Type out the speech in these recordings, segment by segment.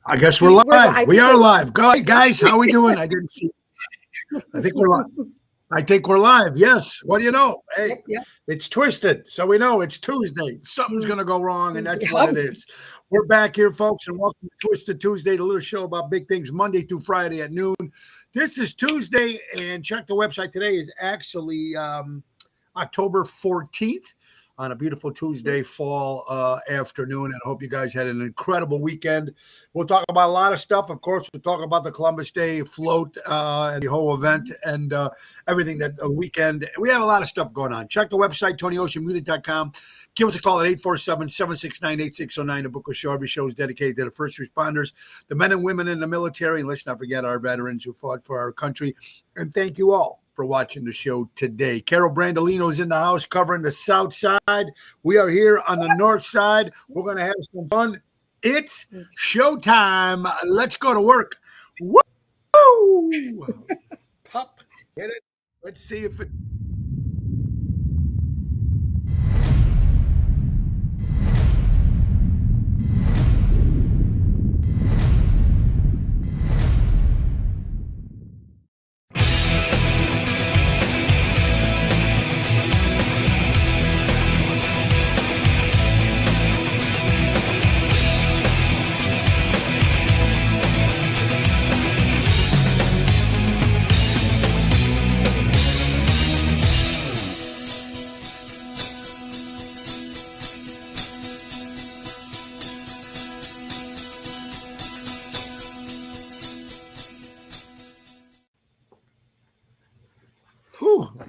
I guess we're live. We are live. Go ahead, guys. How we doing? I didn't see. I think we're live. I think we're live. Yes. What do you know? Hey, it's twisted. So we know it's Tuesday. Something's going to go wrong, and that's what it is. We're back here, folks, and welcome to Twisted Tuesday, the little show about big things, Monday through Friday at noon. This is Tuesday, and check the website. Today is actually October 14th. On a beautiful Tuesday fall afternoon, and I hope you guys had an incredible weekend. We'll talk about a lot of stuff. Of course, we'll talk about the Columbus Day float and the whole event and everything that the weekend. We have a lot of stuff going on. Check the website, TonyOceanMusic.com. Give us a call at 847-769-8609 to book a show. Every show is dedicated to the first responders, the men and women in the military, and let's not forget our veterans who fought for our country. And thank you all for watching the show today. Carol Brandolino is in the house covering the south side. We are here on the north side. We're going to have some fun. It's showtime. Let's go to work. Woo! Pop, get it? Let's see if it...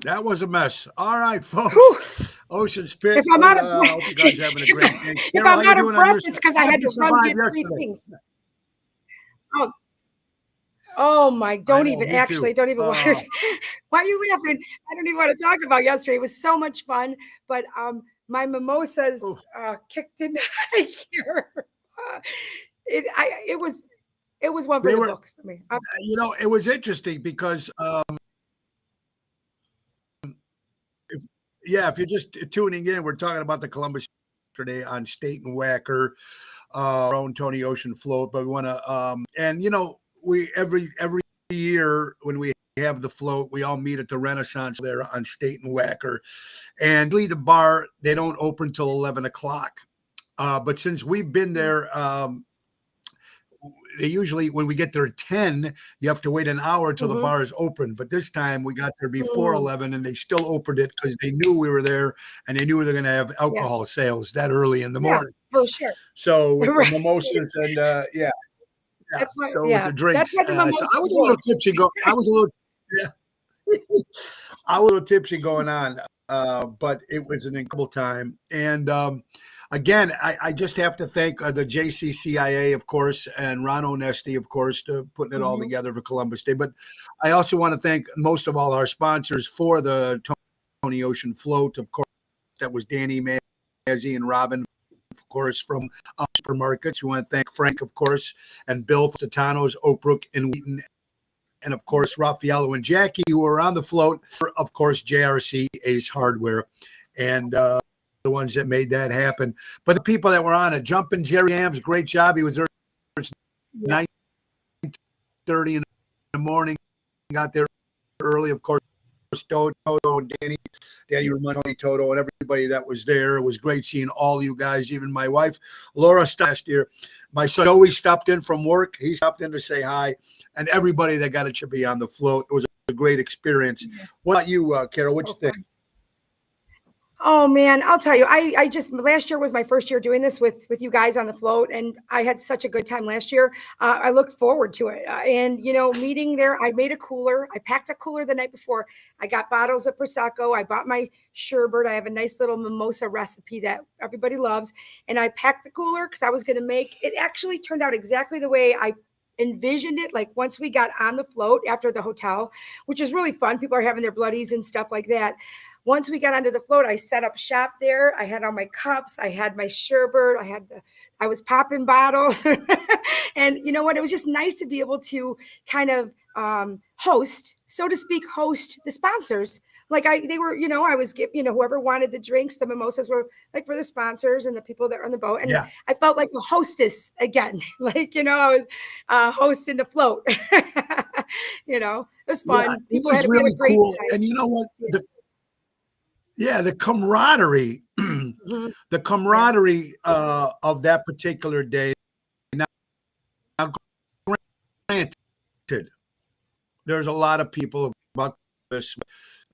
That was a mess. All right, folks. Ocean Spit. If I'm out of breath, hope you guys having a great day. If I'm out of breath, it's because I had to run get three things. Oh my! Don't even want to. Why are you laughing? I don't even want to talk about yesterday. It was so much fun, but my mimosas kicked in high gear. It was one for the books for me. It was interesting because. If you're just tuning in, we're talking about the Columbus today on State and Wacker, our own Tony Ocean float. But we want to, we every year when we have the float, we all meet at the Renaissance there on State and Wacker, and the bar they don't open till 11 o'clock. But since we've been there. They usually, when we get there at 10, you have to wait an hour until the bar is open. But this time we got there before 11 and they still opened it because they knew we were there and they knew they were going to have alcohol sales that early in the morning. For sure. So with the mimosas and with the drinks. So I was a little tipsy. I was a little tipsy going on. But it was an incredible time. And again, I just have to thank the JCCIA, of course, and Ron Onesti, of course, to putting it all together for Columbus Day. But I also want to thank most of all our sponsors for the Tony Ocean float. Of course, that was Danny Mazzi and Robin, of course, from supermarkets. We want to thank Frank, of course, and Bill Tatanos, Oak Brook, and Wheaton. And, of course, Raffaello and Jackie, who were on the float, for, of course, JRC, Ace Hardware, and the ones that made that happen. But the people that were on it, Jumpin' Jerry Hams, great job. He was there at 9:30 in the morning, got there early, of course. Toto and Danny Ramon, Toto, and everybody that was there. It was great seeing all you guys, even my wife, Laura, last year. My son Joey stopped in from work. He stopped in to say hi, and everybody that got to be on the float. It was a great experience. What about you, Carol? What you think? Oh man, I'll tell you, I just, last year was my first year doing this with you guys on the float, and I had such a good time last year. I looked forward to it. And, meeting there, I made a cooler. I packed a cooler the night before. I got bottles of Prosecco. I bought my sherbet. I have a nice little mimosa recipe that everybody loves. And I packed the cooler because I was going to make, it actually turned out exactly the way I envisioned it. Like once we got on the float after the hotel, which is really fun. People are having their bloodies and stuff like that. Once we got onto the float, I set up shop there. I had all my cups. I had my sherbet. I was popping bottles. And you know what? It was just nice to be able to kind of host, so to speak, host the sponsors Like they were, I was whoever wanted the drinks, the mimosas were like for the sponsors and the people that were on the boat. And Yeah. I felt like a hostess again. Like, I was hosting the float. It was fun. Yeah, it People was had a really great cool. time. And you know what? The camaraderie, Mhm. the camaraderie of that particular day. Now, granted, there's a lot of people about this.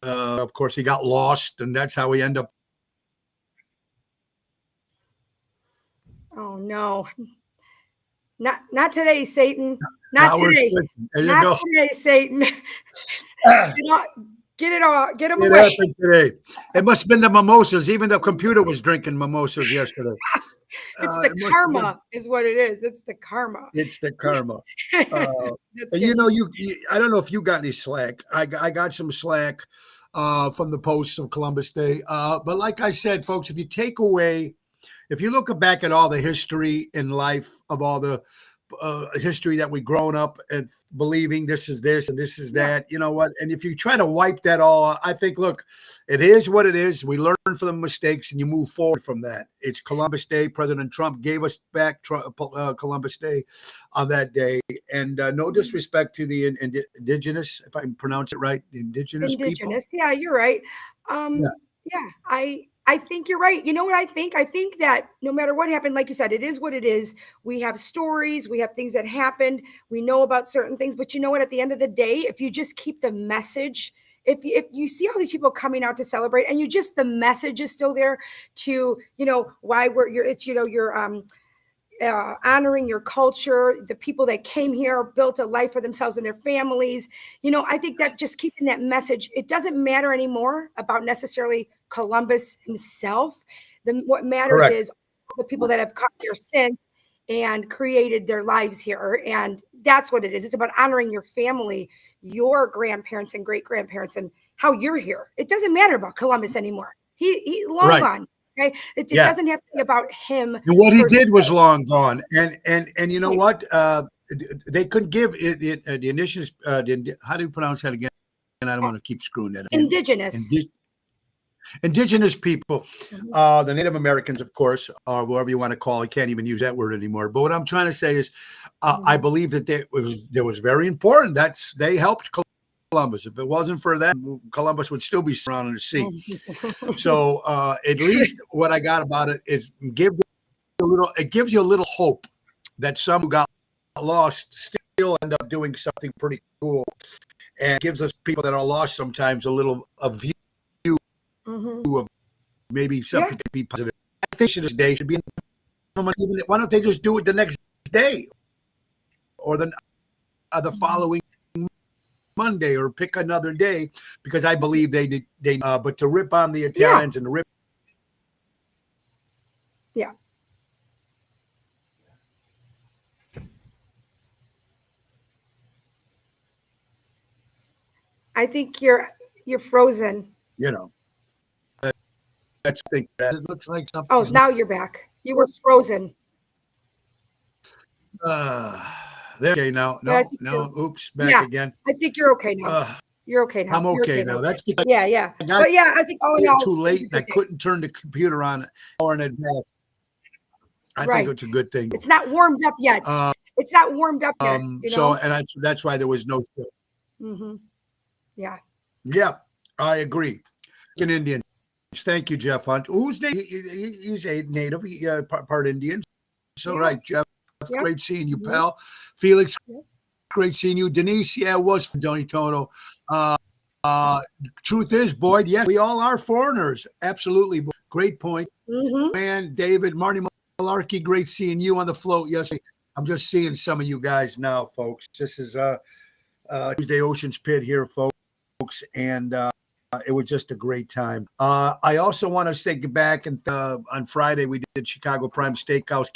Of course, he got lost, and that's how he ended up. Oh no. Not today, Satan. Not Now we're today. switching. There you Not go. today, Satan. Get it all. Get them It away. happened today. It must have been the mimosas. Even the computer was drinking mimosas yesterday. It's the It must have been. karma is what it is. It's the karma. It's the karma. That's And good. you, I don't know if you got any slack. I got some slack from the posts of Columbus Day. But like I said, folks, if you look back at all the history in life of all the history that we've grown up and believing this is this and this is that, you know what? And if you try to wipe that all, I think, look, it is what it is. We learn from the mistakes and you move forward from that. It's Columbus Day. President Trump gave us back Columbus Day on that day. And no disrespect to the indigenous, if I pronounce it right, the indigenous people. Yeah, you're right. Yeah, I think you're right. You know what I think? I think that no matter what happened, like you said, it is what it is. We have stories, we have things that happened, we know about certain things, but you know what? At the end of the day, if you just keep the message, if you see all these people coming out to celebrate, and the message is still there to, why you're honoring your culture, the people that came here built a life for themselves and their families. I think that just keeping that message, it doesn't matter anymore about necessarily Columbus himself. What matters Correct. is the people that have come here since and created their lives here. And that's what it is. It's about honoring your family, your grandparents and great grandparents, and how you're here. It doesn't matter about Columbus anymore. He long gone. Okay, it doesn't have to be about him. And what he did was long gone. And you know what? They couldn't give the indigenous. How do you pronounce that again? And I don't want to keep screwing that up. Indigenous people, the Native Americans, of course, or whoever you want to call it. I can't even use that word anymore. But what I'm trying to say is, I believe that it was very important. They helped Columbus. If it wasn't for that, Columbus would still be surrounded the sea. So at least what I got about it is it gives you a little hope that some who got lost still end up doing something pretty cool, and gives us people that are lost sometimes a view of maybe something could be positive. I think this day should be. Why don't they just do it the next day or the following Monday, or pick another day? Because I believe they did. But to rip on the Italians and to rip. Yeah. I think you're frozen. That's think that it looks like something. Oh, now you're back. You were frozen. There. Okay, now. No. Oops, back again. I think you're okay now. You're okay now. I'm okay now. That's because yeah. But I think all in all, too late, and I couldn't turn the computer on or in advance. I think it's a good thing. It's not warmed up yet. It's not warmed up yet. So, and that's why there was no show. Mm-hmm. Yeah. Yeah, I agree. An Indian. Thank you, Jeff Hunt. Who's native? He's a native, part Indian. So, right, Jeff. Great seeing you, pal. Felix, great seeing you. Denise, it was from Donny Tono. Truth is, Boyd, we all are foreigners. Absolutely. Great point. Man, David, Marty Malarkey, great seeing you on the float yesterday. I'm just seeing some of you guys now, folks. This is Tuesday Ocean's Pit here, folks. And it was just a great time. I also want to say back and on Friday we did Chicago Prime Steakhouse.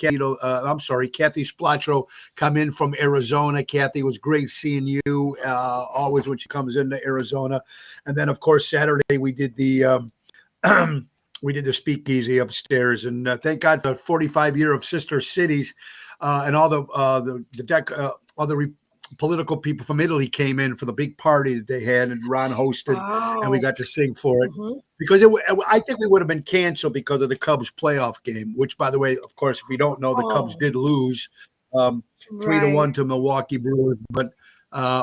Kathy Splatro come in from Arizona. Kathy, was great seeing you always when she comes into Arizona. And then of course Saturday we did the speakeasy upstairs. And thank God for the 45 year of Sister Cities and all the political people from Italy came in for the big party that they had, and Ron hosted, and we Oh. got to sing for it. Mhm. Because I think we would have been canceled because of the Cubs playoff game, which, by the way, of course, if you don't know, the Cubs Oh, did lose 3-1 right. to Milwaukee Brewers. But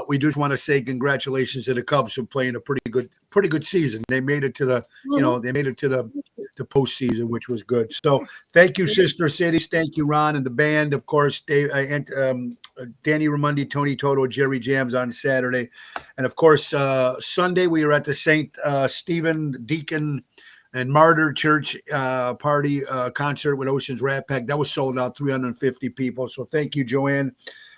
we just want to say congratulations to the Cubs for playing a pretty good season. They made it to the, Mhm. they made it to the postseason, which was good. So thank you, Sister Cities. Thank you, Ron, and the band, of course, Dave, Danny Ramundi, Tony Toto, Jerry Jams on Saturday. And of course, Sunday we were at the St. Stephen Deacon and Martyr Church party concert with Ocean's Rat Pack. That was sold out, 350 people. So thank you, Joanne,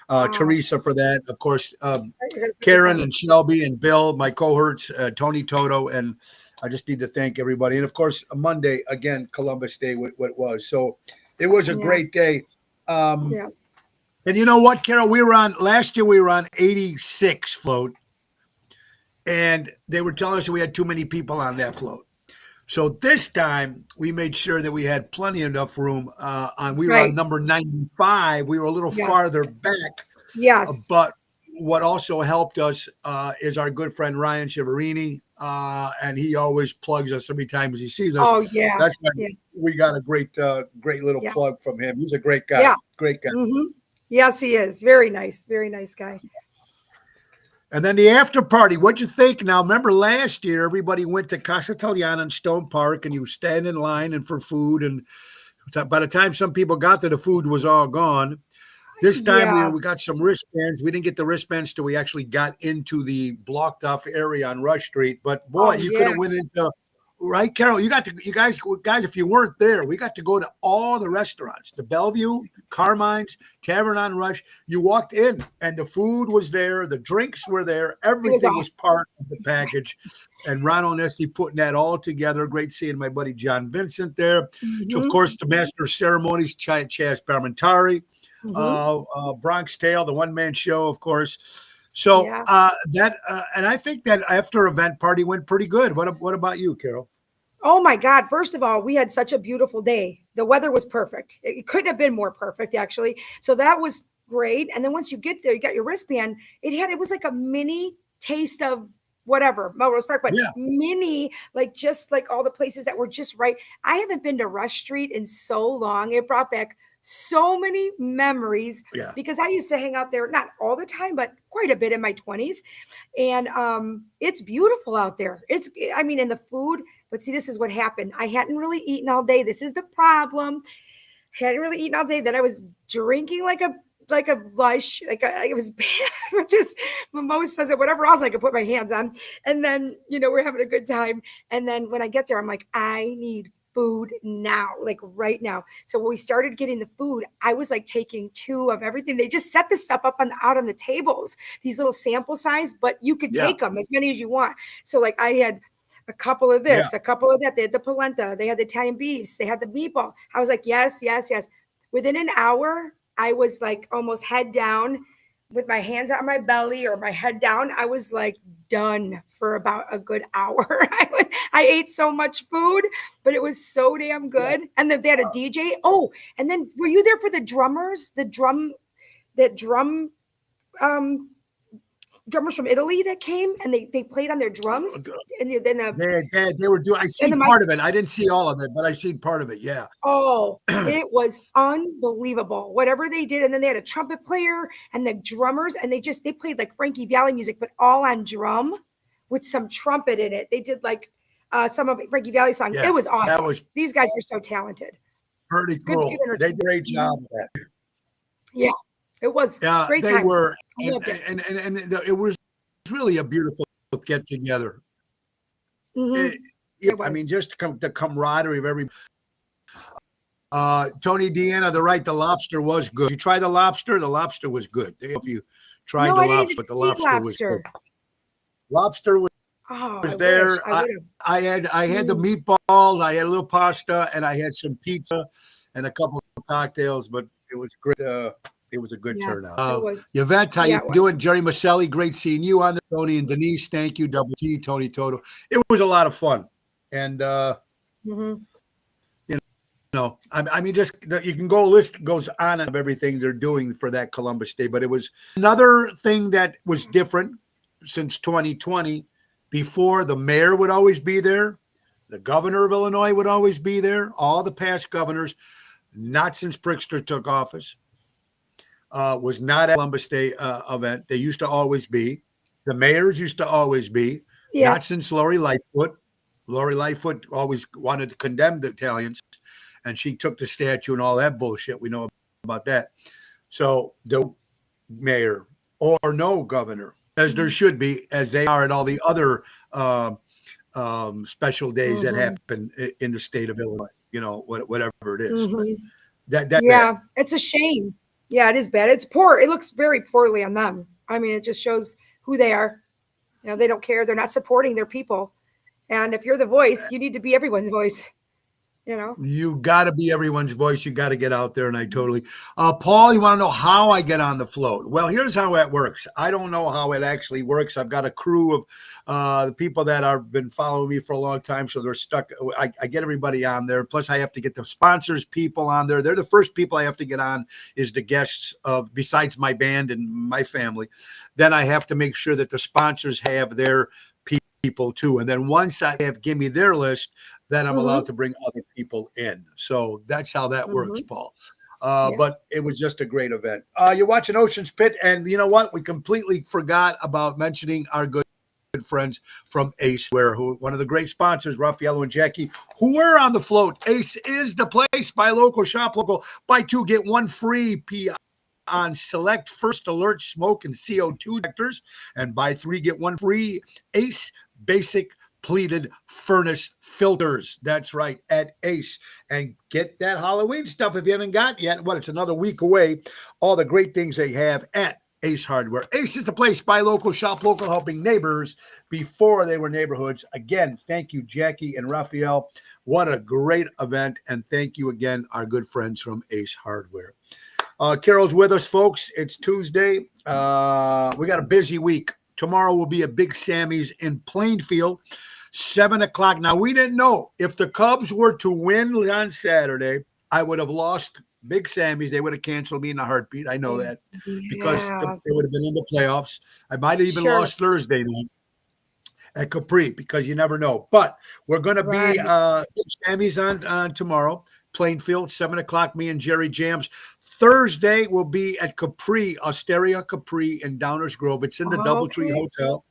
Wow. Teresa, for that. Of course, You're gonna put this Karen on. and Shelby and Bill, my cohorts, Tony Toto, and I just need to thank everybody. And of course, Monday, again, Columbus Day, what it was. So it was a Yeah. great day. Yeah. And you know what, Carol? Last year we were on 86 float, and they were telling us that we had too many people on that float. So this time we made sure that we had plenty enough room. We were on Right. number 95. We were a little Yes. farther back, Yes. but what also helped us is our good friend Ryan Chiaverini, and he always plugs us every time he sees us. Oh, yeah. That's why Yeah. we got a great little Yeah. plug from him. He's a great guy. Yeah. Great guy. Mhm. Yes, he is. Very nice guy. And then the after party, what'd you think? Now, remember last year, everybody went to Casa Italiana in Stone Park, and you stand in line and for food. And by the time some people got there, the food was all gone. This time Yeah. we got some wristbands. We didn't get the wristbands till we actually got into the blocked off area on Rush Street. But boy, Oh, you yeah. could have went into, right, Carol? You guys, if you weren't there, we got to go to all the restaurants, the Bellevue, Carmine's, Tavern on Rush. You walked in and the food was there, the drinks were there, everything was awesome. part of the package. And Ron Onesti putting that all together. Great seeing my buddy John Vincent there. So, of Mhm. course, the master of ceremonies, Chaz Parmentari. Mhm. Bronx Tale, the one-man show, of course. So Yeah. and I think that after event party went pretty good. What about you, Carol? Oh my God. First of all, we had such a beautiful day. The weather was perfect. It couldn't have been more perfect, actually. So that was great. And then once you get there, you got your wristband. It was like a mini taste of whatever, Melrose Park, but Yeah. mini, like just like all the places that were just right. I haven't been to Rush Street in so long. It brought back so many memories Yeah. because I used to hang out there, not all the time, but quite a bit in my 20s. And it's beautiful out there. And the food, but see, this is what happened. I hadn't really eaten all day. This is the problem. Hadn't really eaten all day. Then I was drinking like a lush, it was bad with this mimosas or whatever else I could put my hands on. And then, we're having a good time. And then when I get there, I'm like, I need food now, like right now. So when we started getting the food, I was like taking 2 of everything. They just set this stuff up out on the tables, these little sample size, but you could Yeah. take them as many as you want. So like I had a couple of this, a couple of that. They had the polenta, they had the Italian beefs, they had the meatball. I was like, yes, yes, yes. Within an hour, I was like almost head down with my hands on my belly or my head down. I was like done for about a good hour. I ate so much food, but it was so damn good. And then they had a DJ. Oh, and then were you there for the drummers? Drummers from Italy that came and they played on their drums. And They were doing. I seen part of it. I didn't see all of it, but I seen part of it. Yeah. Oh, it was unbelievable. Whatever they did. And then they had a trumpet player and the drummers, and they played like Frankie Valli music, but all on drum with some trumpet in it. They did like some of Frankie Valli songs. Yeah, it was awesome. that was These guys were so talented. pretty cool. They did a great job of that. Yeah, it was great they time. were, I loved it. and it was really a beautiful get together. Mhm. I mean, just the camaraderie of every. Tony Deanna, the lobster was good. You try the lobster? The lobster was good. If you tried the lobster, but the lobster was good. Lobster was there. I had the meatballs, I had a little pasta, and I had some pizza and a couple of cocktails, but it was great. It was a good turnout. Yvette, how you doing? Jerry Maselli, great seeing you on the Tony and Denise. Thank you, Double T, Tony Toto. It was a lot of fun. And No, I mean, just you can go list goes on of everything they're doing for that Columbus Day, but it was another thing that was different since 2020. Before, the mayor would always be there, the governor of Illinois would always be there, all the past governors, not since Pritzker took office, was not at Columbus Day event. They used to always be. The mayors used to always be. Yeah. Not since Lori Lightfoot. Lori Lightfoot always wanted to condemn the Italians, and she took the statue and all that bullshit. We know about that. So the mayor or no governor, as there should be, as they are at all the other special days that happen in the state of Illinois, you know, whatever it is. But yeah, it's a shame. Yeah, it is bad. It's poor. It looks very poorly on them. I mean, it just shows who they are. You know, they don't care. They're not supporting their people. And if you're the voice, you need to be everyone's voice. You know, you got to be everyone's voice. You got to get out there. And I totally, Paul, you want to know how I get on the float? Well, here's how that works. I don't know how it actually works. I've got a crew of the people that have been following me for a long time. So they're stuck. I get everybody on there. Plus I have to get the sponsors people on there. They're the first people I have to get on is the guests of, besides my band and my family. Then I have to make sure that the sponsors have their people too. And then once I have give me their list, then I'm allowed to bring other people in. So that's how that works, Paul. But it was just a great event. You're watching Ocean's Pit, and you know what? We completely forgot about mentioning our good friends from Ace Hardware, who one of the great sponsors, Raffaello and Jackie, who were on the float. Ace is the place. Buy local, shop local. Buy two, get one free on select First Alert smoke and CO2 detectors, and buy three, get one free Ace Basic pleated furnace filters. That's right, at Ace. And get that Halloween stuff if you haven't got yet. What, it's another week away. All the great things they have at Ace Hardware. Ace is the place. Buy local, shop local, helping neighbors before they were neighborhoods. Again, thank you, Jackie and Raphael. What a great event. And thank you again, our good friends from Ace Hardware. Carol's with us, folks. It's Tuesday. We got a busy week. Tomorrow will be at Big Sammy's in Plainfield, 7 o'clock. Now, we didn't know if the Cubs were to win on Saturday, I would have lost Big Sammy's. They would have canceled me in a heartbeat. I know that because they would have been in the playoffs. I might have even lost Thursday night at Capri because you never know. But we're going to be Big Sammy's on tomorrow. Plainfield, 7 o'clock, me and Jerry Jams. Thursday will be at Capri, Osteria Capri in Downers Grove. It's in the Doubletree Hotel.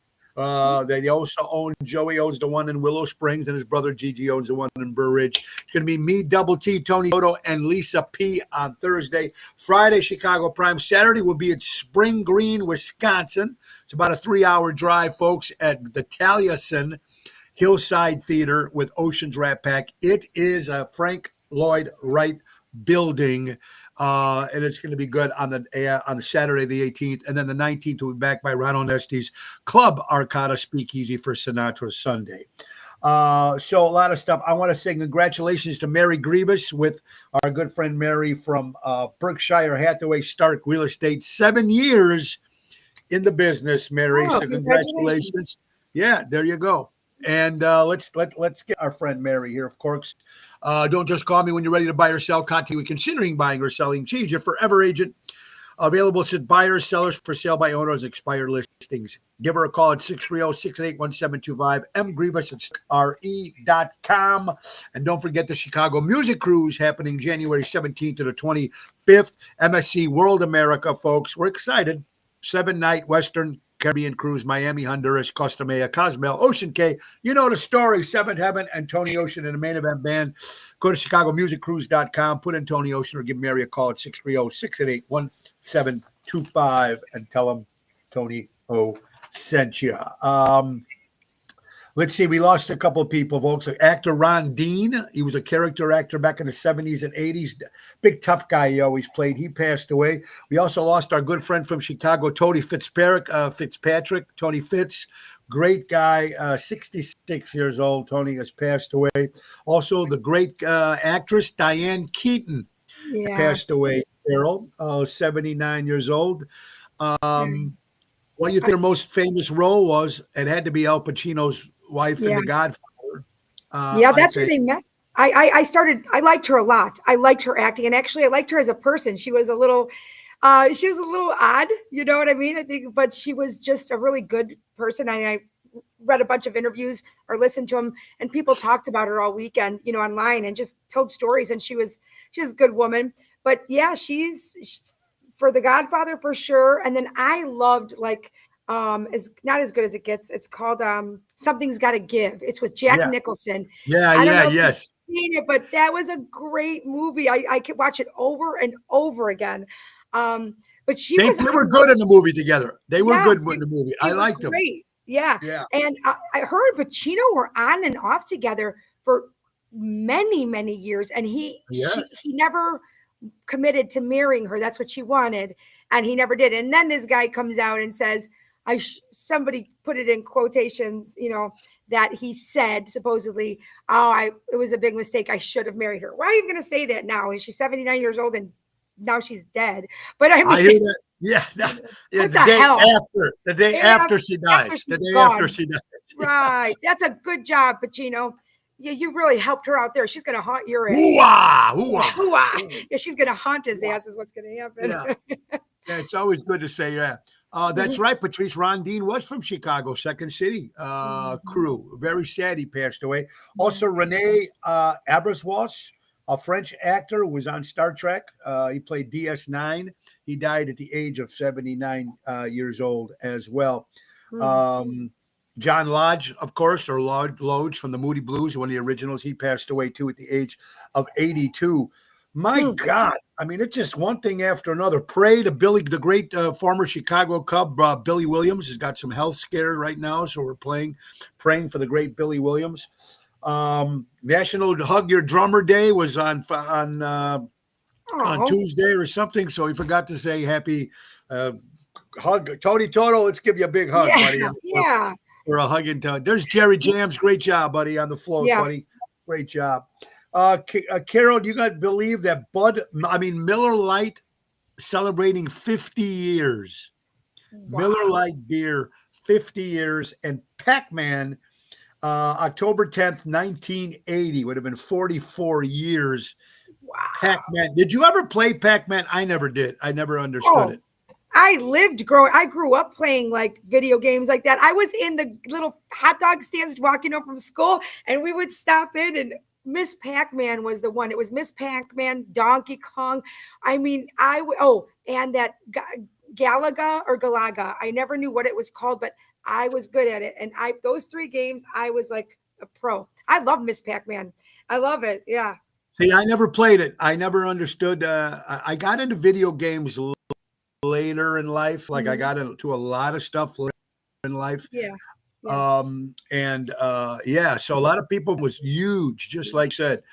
They also own, Joey owns the one in Willow Springs, and his brother Gigi owns the one in Burr Ridge. It's going to be me, Double T, Tony Toto, and Lisa P on Thursday. Friday, Chicago Prime. Saturday will be at Spring Green, Wisconsin. It's about a 3-hour drive, folks, at the Taliesin Hillside Theater with Ocean's Rat Pack. It is a Frank Lloyd Wright building, and it's going to be good on the Saturday the 18th, and then the 19th will be back by Ron Onesti's Club Arcada Speakeasy for Sinatra's Sunday. So a lot of stuff. I want to say congratulations to Mary Grievous with our good friend Mary from Berkshire Hathaway Stark Real Estate. 7 years in the business, Mary. So congratulations. Yeah, there you go. And let's get our friend Mary here, of course. Don't just call me when you're ready to buy or sell. Contact you considering buying or selling. Change your forever agent. Available to buyers, sellers, for sale by owners, expired listings. Give her a call at 630-688-1725. mgrievous@re.com. And don't forget the Chicago Music Cruise happening January 17th to the 25th. MSC World America, folks. We're excited. 7-night Western Caribbean cruise, Miami, Honduras, Costa Maya, Cozumel, Ocean Cay. You know the story. Seventh Heaven and Tony Ocean and the main event band. Go to ChicagoMusicCruise.com. Put in Tony Ocean or give Mary a call at 630-688-1725 and tell them Tony O sent you. Let's see. We lost a couple of people, folks. Actor Ron Dean. He was a character actor back in the 70s and 80s. Big tough guy he always played. He passed away. We also lost our good friend from Chicago, Tony Fitzpatrick. Tony Fitz. Great guy. 66 years old. Tony has passed away. Also, the great actress Diane Keaton passed away. Carol, 79 years old. What do you think her most famous role was? It had to be Al Pacino's wife in The Godfather. That's where they met. I liked her a lot. I liked her acting, and actually I liked her as a person. She was a little odd, you know what I mean? I think, but she was just a really good person. I read a bunch of interviews or listened to them, and people talked about her all weekend, online, and just told stories. And she was a good woman. But yeah, for The Godfather for sure. And then I loved is not as good as it gets. It's called Something's Gotta Give. It's with Jack Yeah. Nicholson. Yeah. I don't Yeah. know if you've Yes. seen it, but that was a great movie. I could watch it over and over again. But she They was were on good in the movie together. They were good Yes, in the movie. he I was liked them. great. Yeah, Yeah. and her and Pacino were on and off together for many, many years, and Yes. he never committed to marrying her. That's what she wanted, and he never did. And then this guy comes out and says, somebody put it in quotations, that he said supposedly, "Oh, it was a big mistake. I should have married her." Why are you going to say that now? And she's 79 years old and now she's dead. But I I hear mean, that. Yeah. Yeah. what the hell? The day after she dies. The day after she dies. Right. That's a good job, Pacino. You really helped her out there. She's going to haunt your ass. Hoo-ah, hoo-ah. Hoo-ah. Yeah, she's going to haunt his ass is what's going to happen. Yeah. Yeah, it's always good to say that. That's right. Patrice Rondine was from Chicago, Second City crew. Very sad he passed away. Also, Rene Abraswas, a French actor who was on Star Trek. He played DS9. He died at the age of 79 years old as well. John Lodge, of course, or Lodge from the Moody Blues, one of the originals. He passed away too at the age of 82. My God. I mean, it's just one thing after another. Pray to Billy, the great former Chicago Cub, Billy Williams, has got some health scare right now. So we're praying for the great Billy Williams. National Hug Your Drummer Day was on Tuesday or something. So we forgot to say happy hug. Tony Toto, let's give you a big hug, buddy. Yeah. For a hug and tell. There's Jerry Jams. Great job, buddy, on the float, buddy. Great job. Carol, you got to believe that Miller Lite celebrating 50 years. Wow. Miller Lite beer, 50 years. And Pac-Man, October 10th, 1980, would have been 44 years. Wow. Pac-Man. Did you ever play Pac-Man? I never did. I never understood it. I grew up playing like video games like that. I was in the little hot dog stands walking home from school, and we would stop in, and Miss Pac-Man was the one. It was Miss Pac-Man, Donkey Kong. I mean, and that Galaga or Galaga. I never knew what it was called, but I was good at it. And those three games, I was like a pro. I love Miss Pac-Man. I love it. Yeah. See, I never played it. I never understood. I got into video games later in life. Like I got into a lot of stuff later in life. Yeah. So a lot of people was huge, just like I said.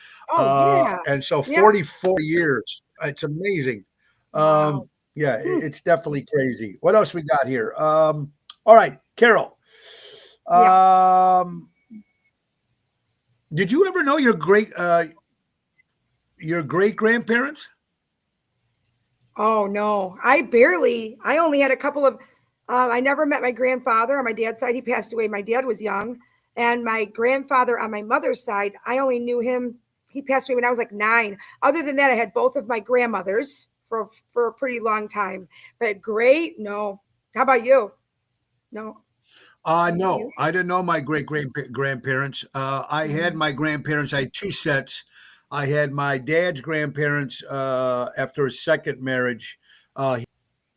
And so 44 years. It's amazing. Wow. It's definitely crazy. What else we got here? All right, Carol. Did you ever know your great grandparents? Oh no, I only had a couple of, I never met my grandfather on my dad's side. He passed away. My dad was young. And my grandfather on my mother's side, I only knew him. He passed away when I was like 9. Other than that, I had both of my grandmothers for a pretty long time, but no. How about you? No. No, I didn't know my great grandparents. I had my grandparents. I had 2 sets. I had my dad's grandparents after his second marriage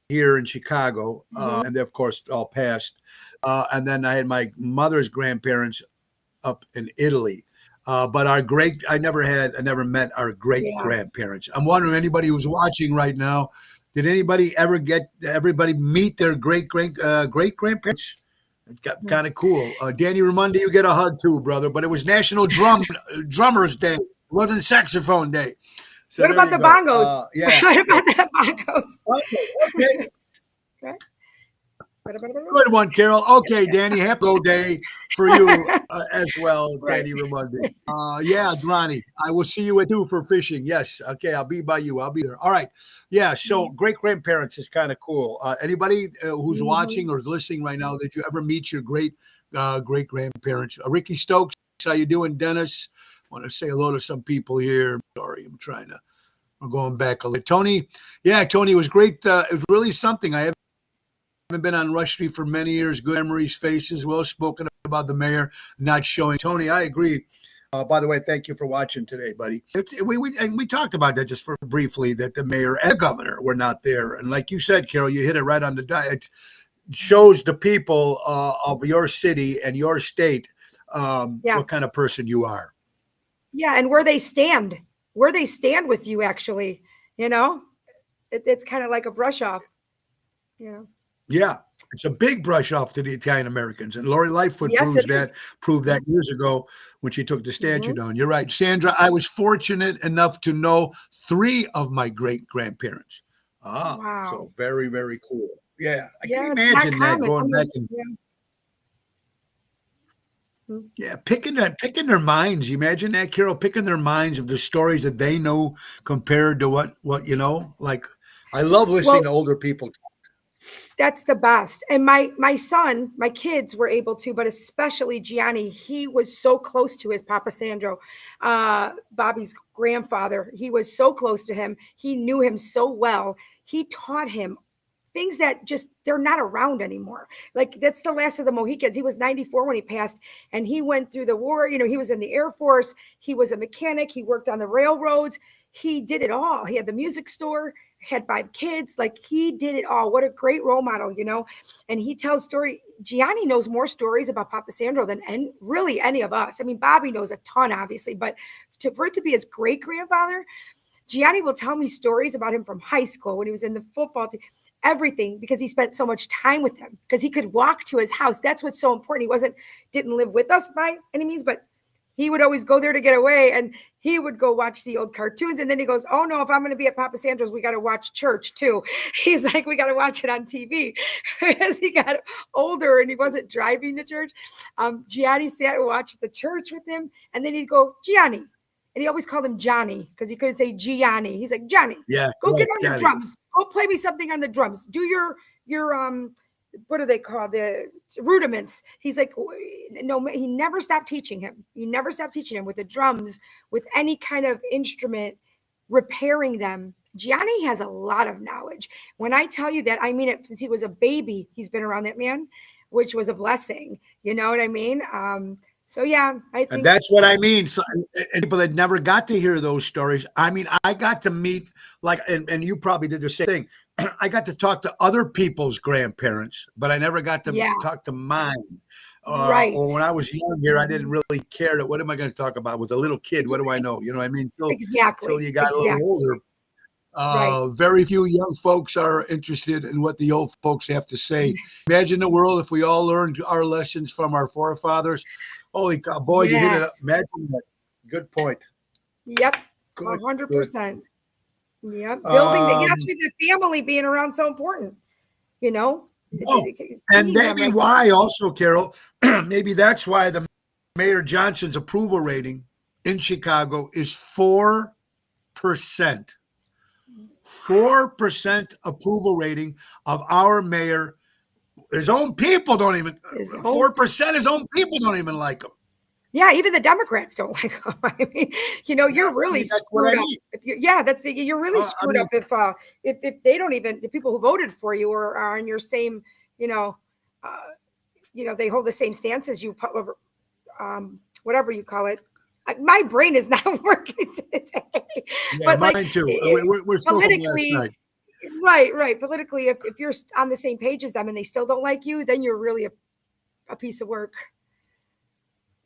here in Chicago, and they, of course, all passed. And then I had my mother's grandparents up in Italy. But I never met our great grandparents. I'm wondering, anybody who's watching right now, did anybody ever meet their great grandparents? It's kind of cool. Danny Raimondi, you get a hug too, brother. But it was National Drummers Day. It wasn't Saxophone Day. So what about the bongos? What about the bongos? Okay. Good one, Carol. Okay, Danny, happy day for you as well, Danny Raimondi. Ronnie, I will see you at 2 for fishing. Yes, okay, I'll be by you. I'll be there. All right. Yeah, so great-grandparents is kind of cool. Anybody who's watching or listening right now, did you ever meet your great-grandparents? Ricky Stokes, how you doing, Dennis? Want to say hello to some people here. Sorry, we're going back a little. Tony, yeah, Tony, it was great. It was really something. I haven't been on Rush Street for many years. Good memories, faces, well spoken about the mayor not showing. Tony, I agree. By the way, thank you for watching today, buddy. We talked about that just for briefly, that the mayor and the governor were not there. And like you said, Carol, you hit it right on the diet. Shows the people of your city and your state what kind of person you are. Yeah, and where they stand with you, actually. It's kind of like a brush off. Yeah, it's a big brush off to the Italian Americans, and Lori Lightfoot proved that years ago when she took the statue down. You're right, Sandra. I was fortunate enough to know 3 of my great grandparents. Wow. So very, very cool. Yeah, I can imagine that going back and picking their minds. You imagine that, Carol, picking their minds of the stories that they know compared to what like. I love listening to older people talk. That's the best. And my son, my kids were able to, but especially Gianni, he was so close to his Papa Sandro, Bobby's grandfather. He was so close to him. He knew him so well. He taught him things that just, they're not around anymore. Like, that's the last of the Mohicans. He was 94 when he passed, and he went through the war. He was in the Air Force. He was a mechanic. He worked on the railroads. He did it all. He had the music store, had 5 kids. Like, he did it all. What a great role model, and he tells story. Gianni knows more stories about Papa Sandro than really any of us. I mean, Bobby knows a ton, obviously, but for it to be his great grandfather, Gianni will tell me stories about him from high school, when he was in the football team, everything, because he spent so much time with him, because he could walk to his house. That's what's so important. He didn't live with us by any means, but he would always go there to get away, and he would go watch the old cartoons. And then he goes, oh no, if I'm going to be at Papa Sandro's, we got to watch church too. He's like, we got to watch it on TV. As he got older and he wasn't driving to church, Gianni sat and watched the church with him. And then he'd go, Gianni. And he always called him Johnny, because he couldn't say Gianni. He's like, Johnny, go get on your drums. Go play me something on the drums. Do your what do they call the rudiments? He's like, no, he never stopped teaching him. He never stopped teaching him with the drums, with any kind of instrument, repairing them. Gianni has a lot of knowledge. When I tell you that, I mean it. Since he was a baby, he's been around that man, which was a blessing. You know what I mean? So yeah, I think, and that's what I mean. So, and people that never got to hear those stories. I mean, I got to meet, like, and you probably did the same thing. I got to talk to other people's grandparents, but I never got to talk to mine. Right. Or when I was young here, I didn't really care that. What am I going to talk about with a little kid? What do I know? You know what I mean? Till you got a little older. Very few young folks are interested in what the old folks have to say. Imagine the world if we all learned our lessons from our forefathers. Holy cow, boy, you hit it up. Imagine that. Good point. Yep, 100%. Yep, building that's with the family being around so important, Oh, and maybe why also, Carol, maybe that's why the Mayor Johnson's approval rating in Chicago is 4%. 4% approval rating of our mayor. His own people don't even, 4%, his own people don't even like him. Yeah, even the Democrats don't like him. I mean, you're really screwed up. You're really screwed up if they don't even, the people who voted for you or are in your same, they hold the same stance as you, whatever you call it. My brain is not working today. Yeah, but mine too. We're politically, last night. Right. Politically, if you're on the same page as them and they still don't like you, then you're really a piece of work.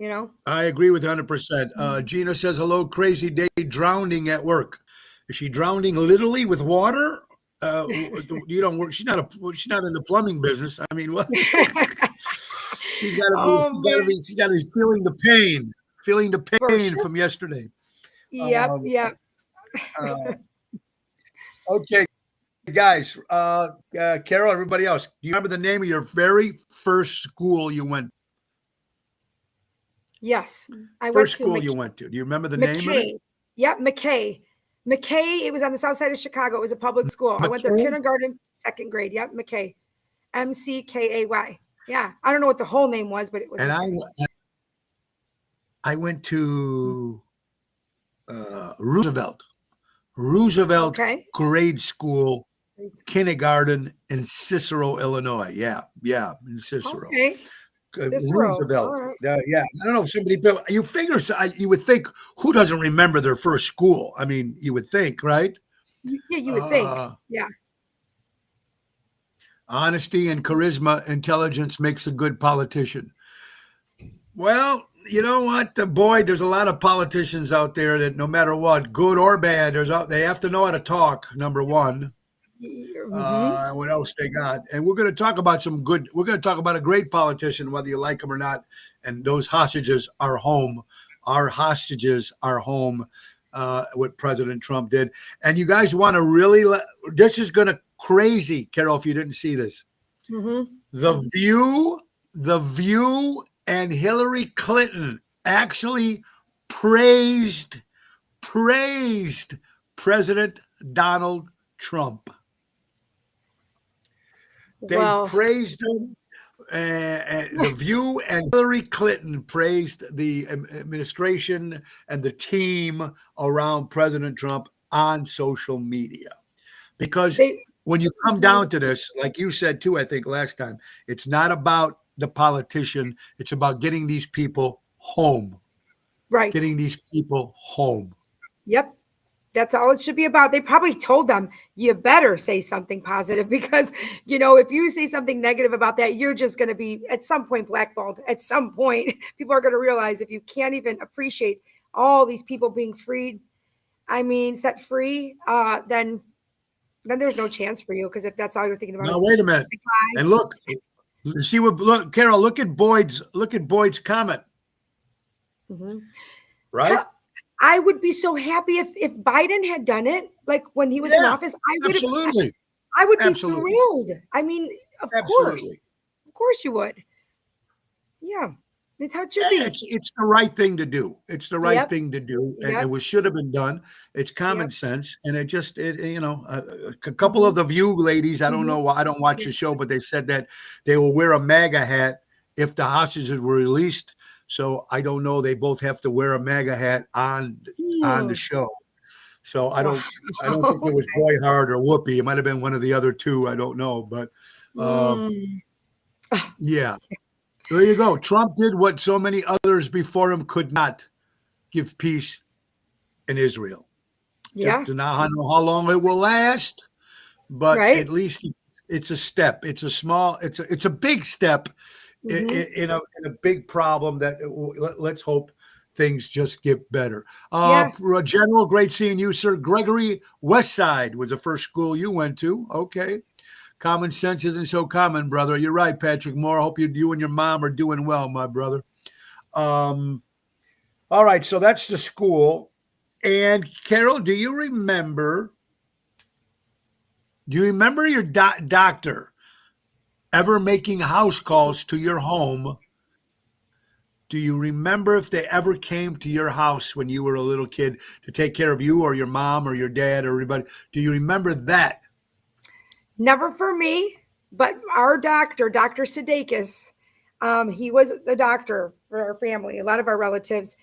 I agree with 100%. Gina says, hello, crazy day, drowning at work. Is she drowning literally with water? You don't work. She's not in the plumbing business. I mean, what? She's got to be feeling the pain. Feeling the pain from yesterday. Yep. Okay, guys. Carol, everybody else, do you remember the name of your very first school you went? Yes, I went to school you went to. Do you remember the name of it? Yep, McKay. It was on the south side of Chicago. It was a public school. I went there kindergarten, 2nd grade. Yep, McKay. McKay. Yeah, I don't know what the whole name was, but it was. And I went to Roosevelt Okay. Grade School, kindergarten in Cicero, Illinois. Yeah, in Cicero. Okay. Cicero. All Roosevelt. right. Yeah, I don't know if somebody built. You figure you would think who doesn't remember their first school? I mean, you would think, right? Yeah, you would think. Yeah. Honesty and charisma, intelligence makes a good politician. Well, you know what, boy, there's a lot of politicians out there that no matter what, good or bad, they have to know how to talk. Number one. Mm-hmm. What else they got? And we're going to talk about we're going to talk about a great politician, whether you like him or not. And those hostages are home. Our hostages are home. What President Trump did. And you guys want to really, this is going to crazy, Carol, if you didn't see this. Mm-hmm. The View and Hillary Clinton actually praised President Donald Trump. They praised him. The View and Hillary Clinton praised the administration and the team around President Trump on social media. Because when you come down to this, like you said too, I think last time, it's not about the politician. It's about getting these people home. Right. Getting these people home. Yep. That's all it should be about. They probably told them, you better say something positive because, if you say something negative about that, you're just going to be at some point blackballed. At some point, people are going to realize if you can't even appreciate all these people being freed, set free, then there's no chance for you. Because if that's all you're thinking about. Now, wait a minute. And look, Carol, look at Boyd's comment. Mm-hmm. Right? I would be so happy if Biden had done it, like when he was in office. I would be thrilled. Of course you would. Yeah, it's how it should be. It's the right thing to do. It's the right thing to do, and it should have been done. It's common sense, and a couple of the View ladies. I don't know why I don't watch the show, but they said that they will wear a MAGA hat if the hostages were released. So I don't know. They both have to wear a MAGA hat on the show. So I don't think it was Boyhard or Whoopi. It might have been one of the other two. I don't know. But yeah, there you go. Trump did what so many others before him could not: give peace in Israel. Yeah. Do not know how long it will last, but at least it's a step. It's a big step. In a big problem that let's hope things just get better. General, great seeing you, sir. Gregory Westside was the first school you went to. Okay. Common sense isn't so common, brother. You're right, Patrick Moore. I hope you and your mom are doing well, my brother. All right. So that's the school. And Carol, do you remember your doctor ever making house calls to your home? Do you remember if they ever came to your house when you were a little kid to take care of you or your mom or your dad or everybody? Do you remember that? Never for me, but our doctor, Dr. Sudeikis, he was the doctor for our family, a lot of our relatives.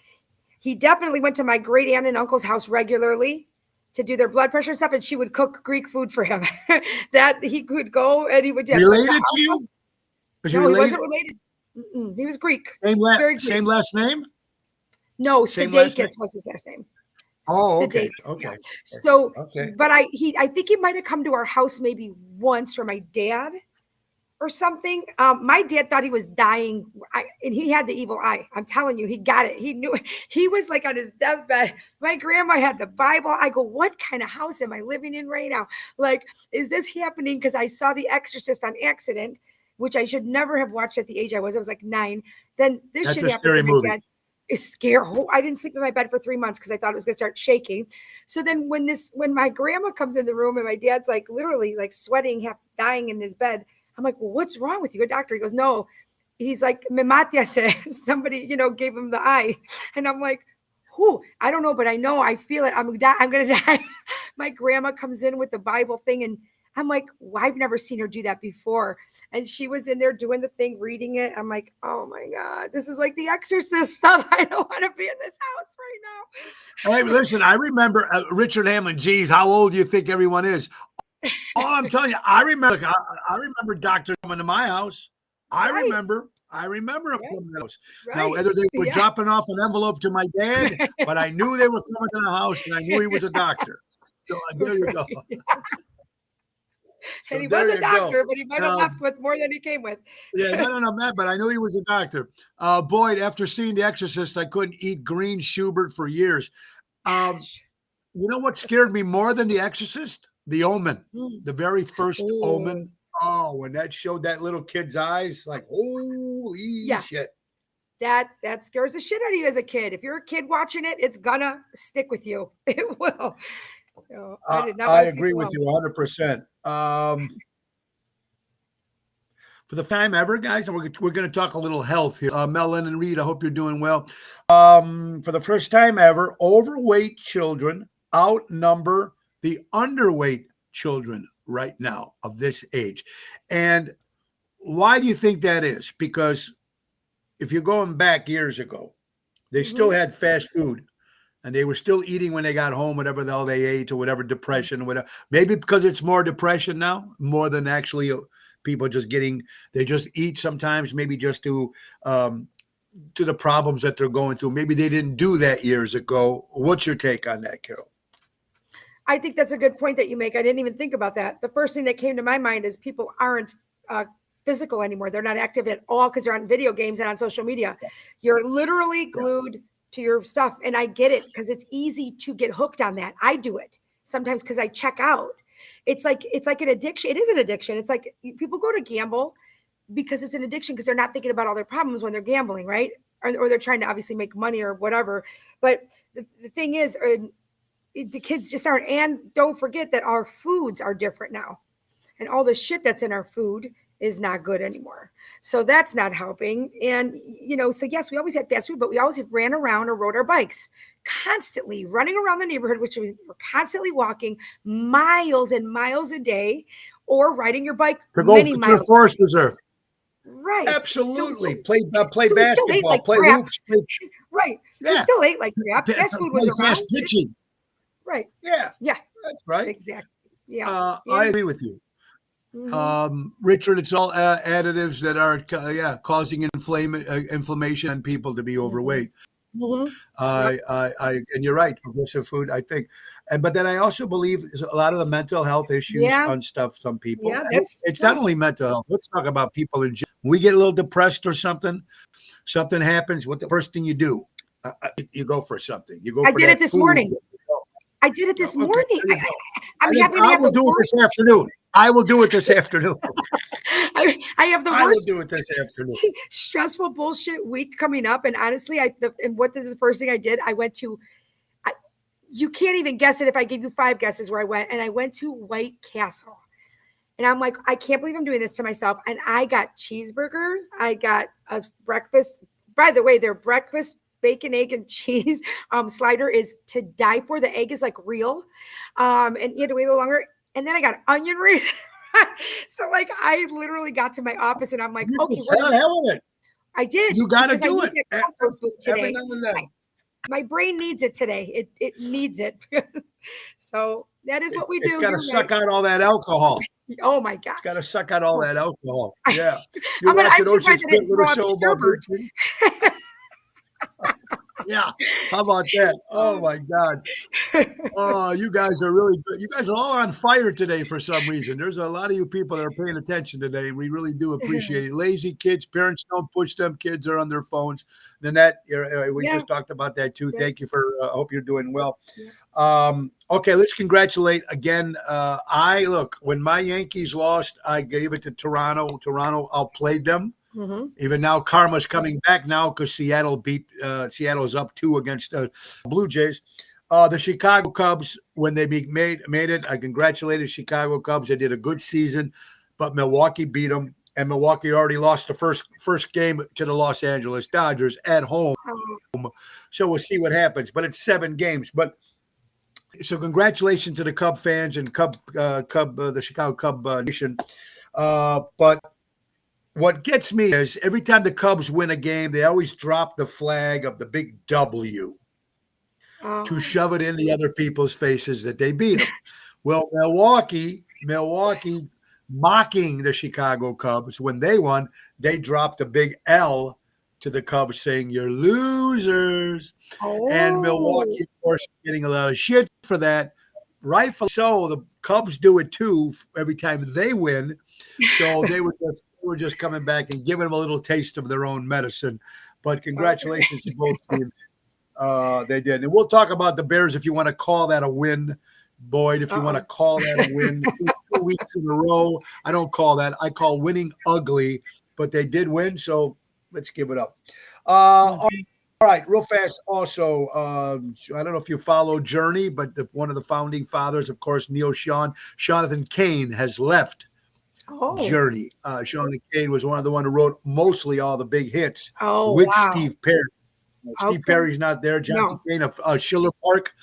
He definitely went to my great aunt and uncle's house regularly to do their blood pressure stuff, and she would cook Greek food for him. That he could go and he would related to you? He wasn't related. He was Greek. Same last name? No, Sudeikis was his last name. Oh, okay. Sudeikis, okay. Yeah. So, but I think he might have come to our house maybe once for my dad or something. My dad thought he was dying, and he had the evil eye. I'm telling you, he got it. He knew he was like on his deathbed. My grandma had the Bible. I go, what kind of house am I living in right now? Like, is this happening? Because I saw The Exorcist on accident, which I should never have watched at the age I was. I was like 9. Then this shit happened to my dad. It's scary. I didn't sleep in my bed for 3 months because I thought it was going to start shaking. So then when my grandma comes in the room and my dad's like literally like sweating, half dying in his bed, I'm like, well, what's wrong with you? A doctor. He goes, no. He's like, me matiase. Somebody, gave him the eye. And I'm like, who? I don't know, but I know I feel it. I'm going to die. My grandma comes in with the Bible thing, and I'm like, well, I've never seen her do that before. And she was in there doing the thing, reading it. I'm like, oh my God, this is like the Exorcist stuff. I don't want to be in this house right now. Hey, listen, I remember Richard Hamlin. Geez, how old do you think everyone is? Oh, I'm telling you, I remember doctors coming to my house. I remember him coming to the house. Now, whether they were dropping off an envelope to my dad, but I knew they were coming to the house, and I knew he was a doctor. So there you go. So and he was a doctor, but he might have left with more than he came with. Yeah, no, but I knew he was a doctor. Boyd, after seeing The Exorcist, I couldn't eat green Schubert for years. You know what scared me more than The Exorcist? The Omen, the very first Omen. Oh, when that showed that little kid's eyes, like, holy shit. That scares the shit out of you as a kid. If you're a kid watching it, it's gonna stick with you. It will. No, I agree with you 100%. For the time ever, guys, and we're going to talk a little health here. Melon and Reed, I hope you're doing well. For the first time ever, overweight children outnumber the underweight children right now of this age. And why do you think that is? Because if you're going back years ago, they still had fast food. And they were still eating when they got home, whatever the hell they ate, or whatever depression, or whatever. Maybe because it's more depression now, more than actually people they just eat sometimes, maybe just to the problems that they're going through. Maybe they didn't do that years ago. What's your take on that, Carol? I think that's a good point that you make. I didn't even think about that. The first thing that came to my mind is people aren't physical anymore. They're not active at all because they're on video games and on social media. You're literally glued to your stuff. And I get it because it's easy to get hooked on that. I do it sometimes because I check out. It's like an addiction. It is an addiction. It's like people go to gamble because it's an addiction because they're not thinking about all their problems when they're gambling, right? Or they're trying to obviously make money or whatever. But the thing is, the kids just aren't. And don't forget that our foods are different now. And all the shit that's in our food is not good anymore. So that's not helping. And, so yes, we always had fast food, but we always ran around or rode our bikes, constantly running around the neighborhood, which we're constantly walking miles and miles a day, or riding your bike many miles. To the forest reserve. Right. Absolutely. Play basketball, play hoops. Right. Yeah. We still ate like crap. Fast food was around. Fast pitching. Right. Yeah. Yeah. That's right. Exactly. Yeah. I agree with you. Richard, it's all additives that are causing inflammation and people to be overweight. And you're right, progressive food, I think. But then I also believe a lot of the mental health issues on some people. Yeah, it's not only mental health. Let's talk about people in general. When we get a little depressed or something happens, what the first thing you do? You go for something. I did it this morning. I did it this morning. I will do it this afternoon. I will do it this afternoon. I have the worst. I will do it this afternoon. Stressful bullshit week coming up, and honestly, what is the first thing I did? I went to. You can't even guess it if I give you 5 guesses where I went, and I went to White Castle, and I'm like, I can't believe I'm doing this to myself. And I got cheeseburgers. I got a breakfast. By the way, their breakfast bacon, egg, and cheese slider is to die for. The egg is like real, and you had to wait a little longer. And then I got onion rings. So like I literally got to my office and I'm like, okay, hell with it. I did. You got to do it. Today. My brain needs it today. It needs it. So that is what we do. It's got to suck out all that alcohol. Oh my God. It's got to suck out all that alcohol. Yeah. I'm surprised I didn't throw up Sherbert. Yeah. How about that? Oh my God. Oh, you guys are really good. You guys are all on fire today for some reason. There's a lot of you people that are paying attention today, and we really do appreciate it. Lazy kids, parents don't push them. Kids are on their phones. Nanette, we just talked about that too. Yeah. Thank you for, I hope you're doing well. Yeah. Okay, let's congratulate again. When my Yankees lost, I gave it to Toronto. Toronto outplayed them. Even now, karma's coming back now because Seattle's up 2 against Blue Jays. The Chicago Cubs, when they made it, I congratulated Chicago Cubs. They did a good season, but Milwaukee beat them, and Milwaukee already lost the first game to the Los Angeles Dodgers at home. So we'll see what happens. But it's 7 games. But So congratulations to the Cub fans and the Chicago Cub Nation. But what gets me is every time the Cubs win a game, they always drop the flag of the big W to shove it in the other people's faces that they beat them. Well, Milwaukee mocking the Chicago Cubs when they won, they dropped a big L to the Cubs saying, "You're losers." And Milwaukee, of course, getting a lot of shit for that. Rightfully so. The Cubs do it too every time they win. So they were just coming back and giving them a little taste of their own medicine. But congratulations to both teams. They did. And we'll talk about the Bears if you want to call that a win, Boyd, if you want to call that a win 2 weeks in a row. I don't call that. I call winning ugly, but they did win, so let's give it up. All right, real fast. Also, I don't know if you follow Journey, but one of the founding fathers, of course, Jonathan Cain has left Journey. Jonathan Cain was one of the one who wrote mostly all the big hits with Steve Perry. Steve Perry's not there. Jonathan Cain of Schiller Park,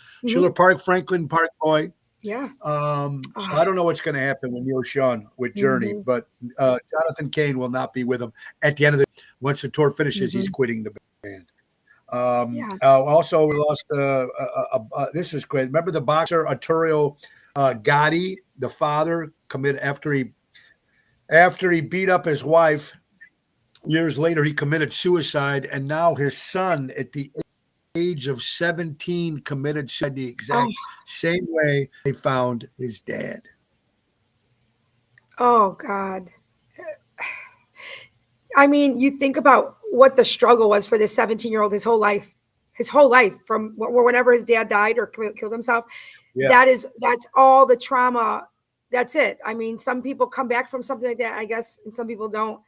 Franklin Park boy. Yeah. So I don't know what's going to happen with Neil Sean with Journey, but Jonathan Cain will not be with him at the end of the. Once the tour finishes, he's quitting the band. Also, we lost. This is great. Remember the boxer Arturo Gatti, the father, committed after he beat up his wife. Years later, he committed suicide, and now his son, at the age of 17, committed suicide the exact same way they found his dad. Oh, God. I mean, you think about what the struggle was for this 17-year-old his whole life from whenever his dad died or killed himself. Yeah. That's all the trauma. That's it. I mean, some people come back from something like that, I guess, and some people don't.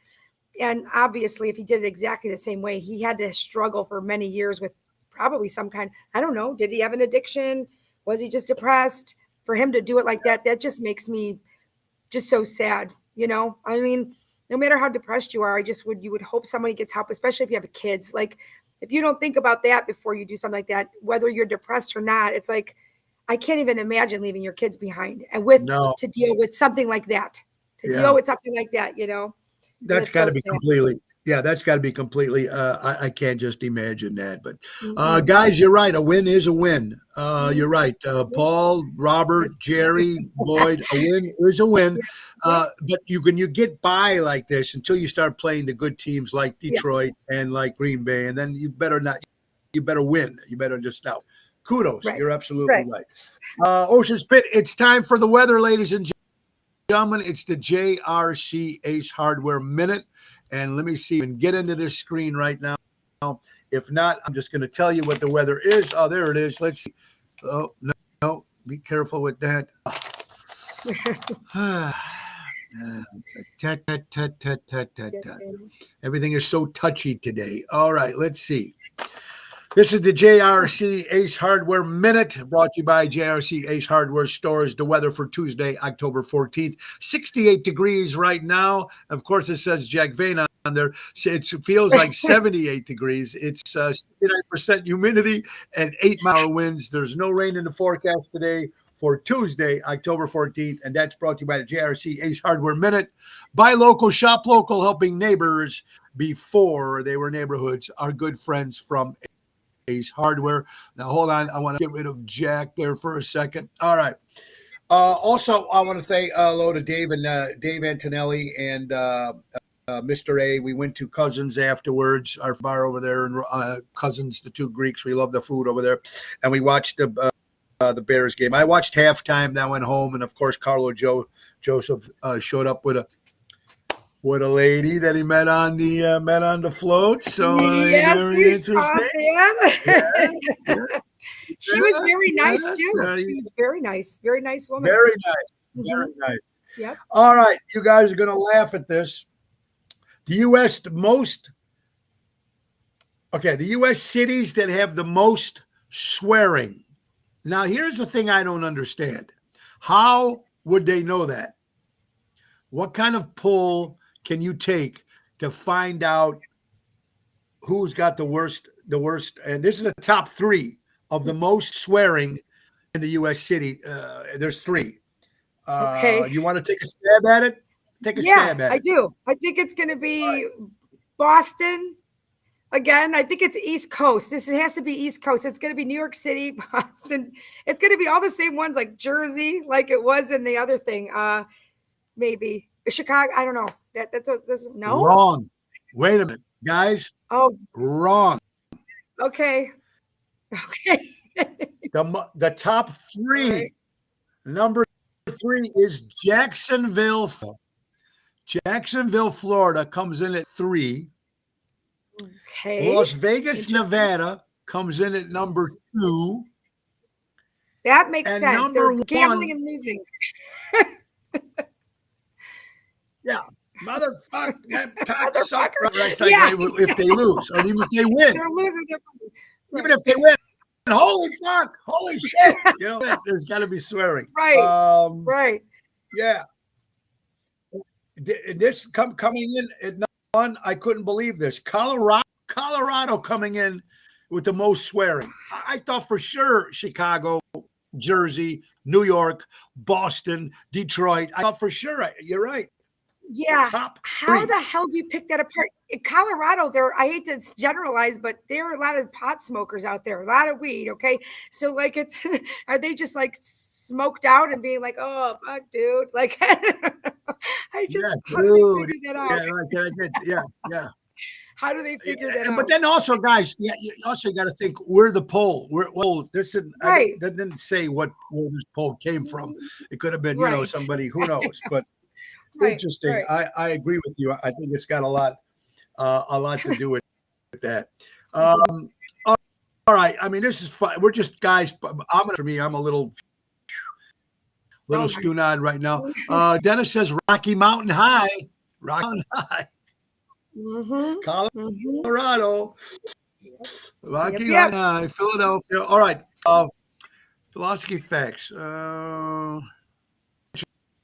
And obviously, if he did it exactly the same way, he had to struggle for many years with probably some kind, I don't know, did he have an addiction? Was he just depressed? For him to do it like that, that just makes me just so sad, you know? I mean, no matter how depressed you are, you would hope somebody gets help, especially if you have kids. Like, if you don't think about that before you do something like that, whether you're depressed or not, it's like, I can't even imagine leaving your kids behind and to deal with something like that, deal with something like that, you know? That's got to be completely. Yeah, that's got to be completely. I can't just imagine that. But guys, you're right. A win is a win. You're right. Paul, Robert, Jerry, Boyd. A win is a win. But you get by like this until you start playing the good teams like Detroit and like Green Bay, and then you better not. You better win. You better just now. Kudos. Right. You're absolutely right. Ocean's Pit. It's time for the weather, ladies and gentlemen. It's the JRC Ace Hardware Minute. And let me see and get into this screen right now. If not, I'm just going to tell you what the weather is. Oh, there it is. Let's see. Oh, no. Be careful with that. Everything is so touchy today. All right, let's see. This is the JRC Ace Hardware Minute, brought to you by JRC Ace Hardware Stores. The weather for Tuesday, October 14th, 68 degrees right now. Of course, it says Jack Vane on there. It feels like 78 degrees. It's 69% humidity and 8-mile winds. There's no rain in the forecast today for Tuesday, October 14th, and that's brought to you by the JRC Ace Hardware Minute. Buy local, shop local, helping neighbors before they were neighborhoods. Our good friends from Ace Hardware. Now, hold on. I want to get rid of Jack there for a second. All right. Also, I want to say hello to Dave Antonelli and Mr. A. We went to Cousins afterwards, our bar over there, and Cousins, the two Greeks. We love the food over there, and we watched the Bears game. I watched halftime, then went home, and of course, Carlo Joseph showed up with a lady that he met on the float. So very interesting. She was very nice too. She was very nice woman. Very nice, very nice. Yep. All right, you guys are going to laugh at this. The U.S. cities that have the most swearing. Now, here's the thing I don't understand. How would they know that? What kind of poll can you take to find out who's got the worst? And this is the top 3 of the most swearing the U.S. city. There's three. Okay. You want to take a stab at it? Take a stab at it. I do. I think it's going to be Boston. Again, I think it's East Coast. This has to be East Coast. It's going to be New York City, Boston. It's going to be all the same ones like Jersey, like it was in the other thing. Maybe Chicago. I don't know. That's no. Wrong. Wait a minute, guys. Oh, wrong. Okay. Okay. The top three. Right. Number 3 is Jacksonville. Jacksonville, Florida comes in at 3. Okay. Las Vegas, Nevada comes in at number 2. That makes sense. Number They're gambling and losing. Yeah. Motherfucker. If they lose, or even if they win. They're losing. Even if they win. Holy fuck. Holy shit. You know, there's got to be swearing. Right. Right. Yeah. This coming in at number 1, I couldn't believe this. Colorado coming in with the most swearing. I thought for sure Chicago, Jersey, New York, Boston, Detroit. I thought for sure. You're right. Yeah. How the hell do you pick that apart? In Colorado, I hate to generalize, but there are a lot of pot smokers out there, a lot of weed. Okay. So like are they just like smoked out and being like, oh, fuck, dude. Like, how do they figure that out? Yeah. How do they figure that out? But then also, guys, you also got to think where the poll. This didn't say where this poll came from. It could have been, somebody, who knows. But interesting. Right. I agree with you. I think it's got a lot to do with that. All right. I mean, this is fun. We're just guys. I'm a little stunad right now. Dennis says Rocky Mountain High. Rocky Mountain High. Mm-hmm. Colorado. Rocky Mountain High. Philadelphia. All right. Philosophy facts.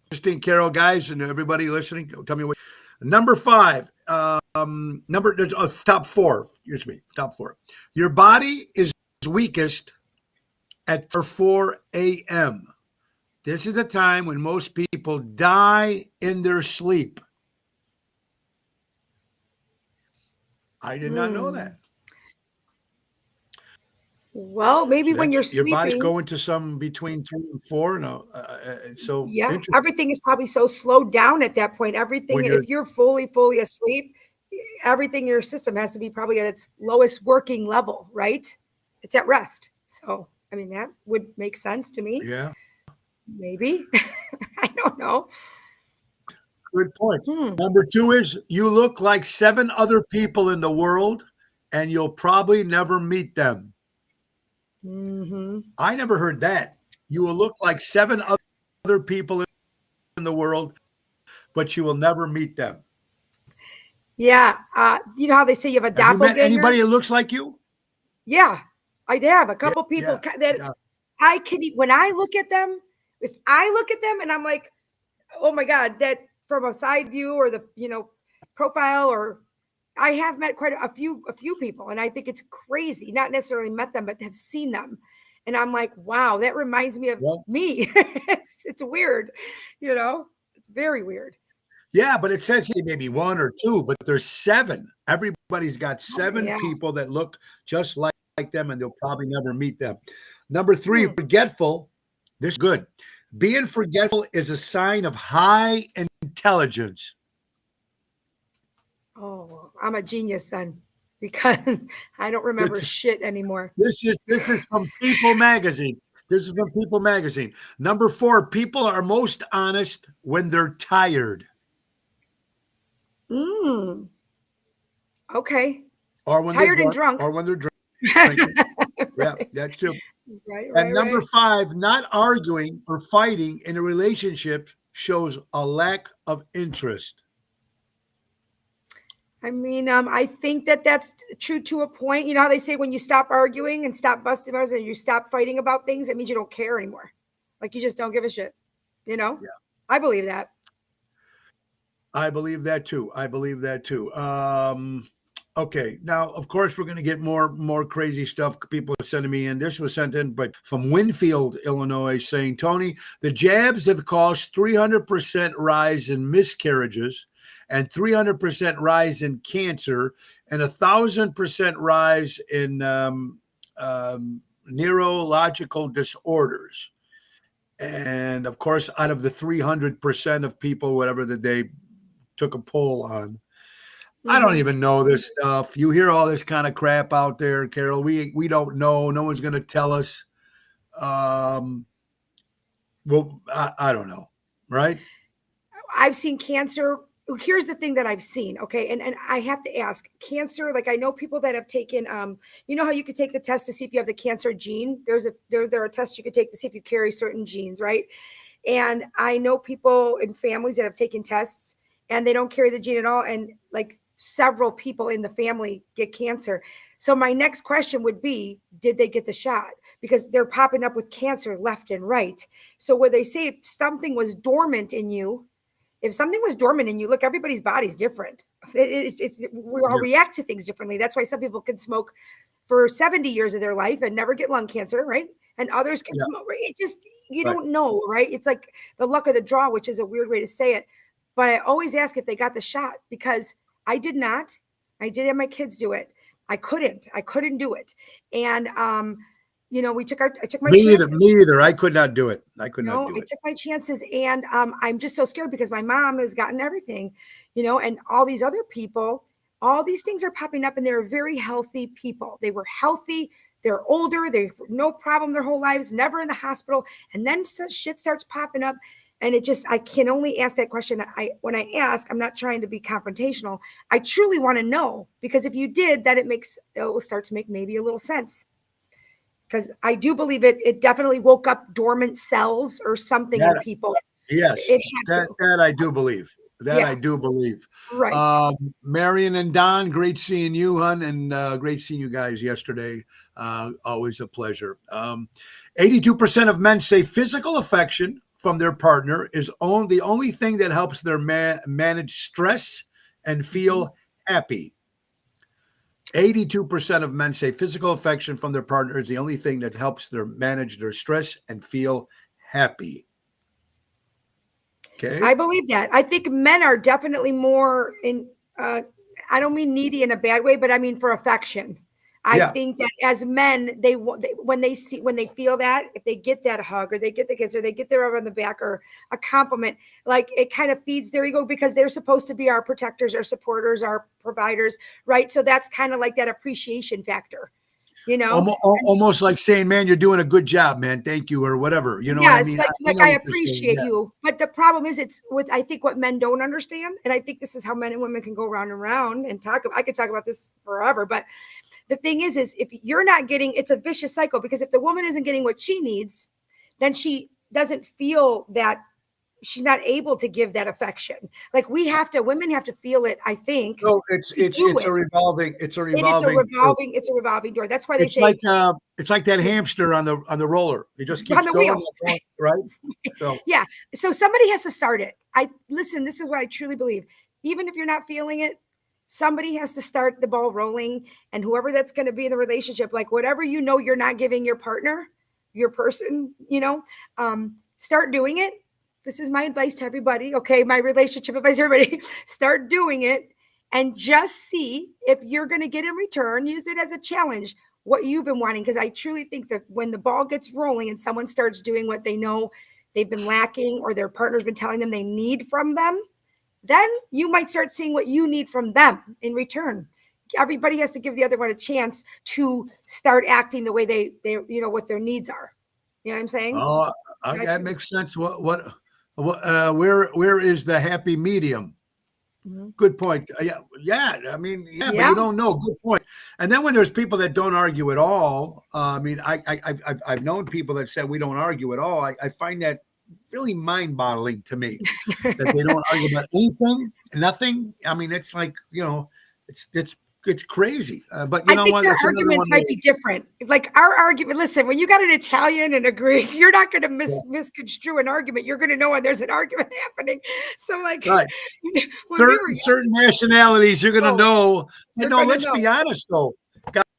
Interesting, Carol, guys, and everybody listening. Tell me what. Number 5. Top 4. Excuse me. Top 4. Your body is weakest at 4 a.m. This is the time when most people die in their sleep. I did not know that. Well, maybe when you're sleeping, your body's going to some between 3 and 4. No, so yeah, everything is probably so slowed down at that point. Everything, if you're fully asleep, everything in your system has to be probably at its lowest working level, right? It's at rest. So, I mean, that would make sense to me. Yeah, maybe. I don't know. Good point. Number 2 is you look like 7 other people in the world, and you'll probably never meet them. Mm-hmm. I never heard that. You will look like 7 other people in the world, but you will never meet them. Yeah. You know how they say you have a doppelganger? Have you met anybody that looks like you? Yeah. I have a couple people that I can, when I look at them, if I look at them and I'm like, oh my God, that from a side view or the, profile, or I have met quite a few people, and I think it's crazy. Not necessarily met them, but have seen them. And I'm like, wow, that reminds me of me. It's weird, it's very weird. Yeah, but it says maybe 1 or 2, but there's 7. Everybody's got 7 people that look just like them, and they'll probably never meet them. Number 3, forgetful. This is good. Being forgetful is a sign of high intelligence. Oh, I'm a genius then, because I don't remember shit anymore. This is from People Magazine. This is from People Magazine. Number 4, people are most honest when they're tired. Okay. Or when tired and drunk. Or when they're drunk. Yeah, that's true. And number 5, not arguing or fighting in a relationship shows a lack of interest. I mean, I think that's true to a point. You know how they say when you stop arguing and stop busting mouths and you stop fighting about things, it means you don't care anymore. Like you just don't give a shit. Yeah. I believe that. I believe that too. Okay, now of course we're going to get more crazy stuff. People are sending me in. This was sent in, but from Winfield, Illinois, saying, Tony, the jabs have caused 300% rise in miscarriages, and 300% rise in cancer, and 1,000% rise in neurological disorders. And of course, out of the 300% of people, whatever that they took a poll on. I don't even know this stuff. You hear all this kind of crap out there, Carol. We don't know. No one's going to tell us. Well, I don't know, right? I've seen cancer. Here's the thing that I've seen. Okay. And I have to ask cancer. Like I know people that have taken, you know how you could take the test to see if you have the cancer gene. There are tests you could take to see if you carry certain genes. Right. And I know people in families that have taken tests and they don't carry the gene at all. And like several people in the family get cancer. So my next question would be, did they get the shot? Because they're popping up with cancer left and right. So where they say if something was dormant in you, look, everybody's body's different. We all react to things differently. That's why some people can smoke for 70 years of their life and never get lung cancer, right? And others can smoke. It just, you don't know, right? It's like the luck of the draw, which is a weird way to say it. But I always ask if they got the shot because I did not. I did have my kids do it. I couldn't do it. And, you know, I took my chances. Me either. I could not do it. I took my chances. And I'm just so scared because my mom has gotten everything, you know, and all these other people, all these things are popping up and they're very healthy people. They were healthy. They're older. They no problem their whole lives, never in the hospital. And then shit starts popping up. And I can only ask that question. When I ask, I'm not trying to be confrontational. I truly want to know, because if you did, then it will start to make maybe a little sense. Because I do believe it definitely woke up dormant cells or something in people. Yes, that I do believe. I do believe. Right. Marion and Don, great seeing you, hon, and great seeing you guys yesterday. Always a pleasure. 82% of men say physical affection from their partner is the only thing that helps their manage stress and feel happy. 82% of men say physical affection from their partner is the only thing that helps them manage their stress and feel happy. Okay. I believe that. I think men are definitely more I don't mean needy in a bad way, but I mean for affection. I think that as men, when they feel that, if they get that hug or they get the kiss or they get their rub on the back or a compliment, like it kind of feeds their ego because they're supposed to be our protectors, our supporters, our providers, right? So that's kind of like that appreciation factor, you know? Almost like saying, man, you're doing a good job, man. Thank you, or whatever. You know what I mean? I appreciate you. But the problem is I think what men don't understand, and I think this is how men and women can go round and round and I could talk about this forever, but the thing is if you're not getting, it's a vicious cycle, because if the woman isn't getting what she needs, then she doesn't feel that she's not able to give that affection. Like women have to feel it, I think. No, it's a revolving door. That's why they say it's like that hamster on the roller. It just keeps on the going, wheel. Right? So. Yeah. So somebody has to start it. This is what I truly believe. Even if you're not feeling it, somebody has to start the ball rolling, and whoever that's going to be in the relationship, like whatever, you're not giving your partner, your person, start doing it. This is my advice to everybody. Okay. My relationship advice to everybody, start doing it and just see if you're going to get in return. Use it as a challenge, what you've been wanting. Cause I truly think that when the ball gets rolling and someone starts doing what they know they've been lacking or their partner's been telling them they need from them, then you might start seeing what you need from them in return. Everybody has to give the other one a chance to start acting the way they what their needs are. You know what I'm saying? Oh, that makes sense. Where is the happy medium? Mm-hmm. Good point. Yeah. I mean, but you don't know. Good point. And then when there's people that don't argue at all, I've known people that said we don't argue at all. I find that really mind-boggling to me that they don't argue about anything, nothing. I mean, it's like, it's it's crazy. But I you know think what? their That's another arguments one. might be different. Like our argument, listen, when you got an Italian and a Greek, you're not going to misconstrue an argument. You're going to know when there's an argument happening. So, like, Right. when we were young, Certain nationalities, you're going to know. But you're no, going to let's know. be honest, though.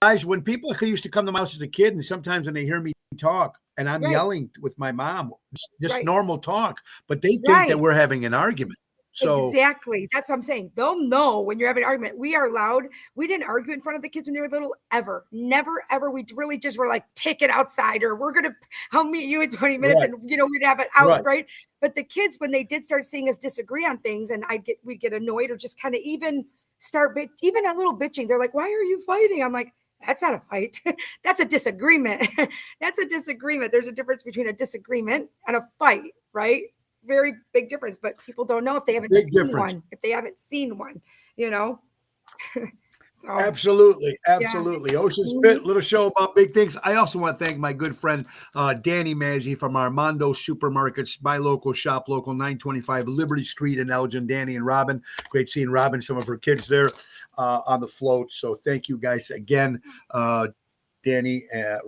Guys, when people used to come to my house as a kid, and sometimes when they hear me talk and I'm yelling with my mom, it's just normal talk, but they think that we're having an argument. So exactly. That's what I'm saying. They'll know when you're having an argument. We are loud. We didn't argue in front of the kids when they were little, ever. Never, ever. We really just were like, take it outside, or I'll meet you in 20 minutes and, we'd have it out, right? But the kids, when they did start seeing us disagree on things and we'd get annoyed or just kind of even even a little bitching. They're like, why are you fighting? I'm like, that's not a fight. That's a disagreement. That's a disagreement. There's a difference between a disagreement and a fight, right? Very big difference, but people don't know if they haven't seen one. If they haven't seen one, So, absolutely. Ocean Spit, little show about big things. I also want to thank my good friend Danny Maggi from Armando Supermarkets, buy local, shop local, 925 Liberty Street in Elgin. Danny and Robin, great seeing Robin, some of her kids there on the float. So thank you guys again. Danny,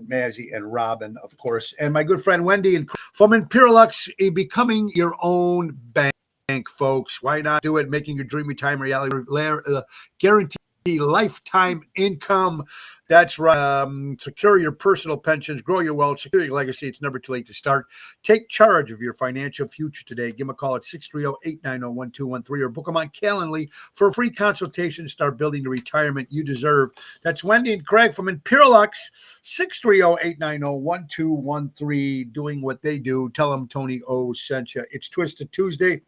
Maggie, and Robin, of course, and my good friend Wendy and from Imperialux, becoming your own bank, folks. Why not do it? Making your dream retirement reality. Guaranteed lifetime income. That's right. Secure your personal pensions, grow your wealth, secure your legacy. It's never too late to start. Take charge of your financial future today. Give them a call at 630-890-1213 or book them on Calendly for a free consultation. Start building the retirement you deserve. That's Wendy and Craig from Imperialux, 630-890-1213, doing what they do. Tell them Tony O sent you. It's Twisted Tuesday.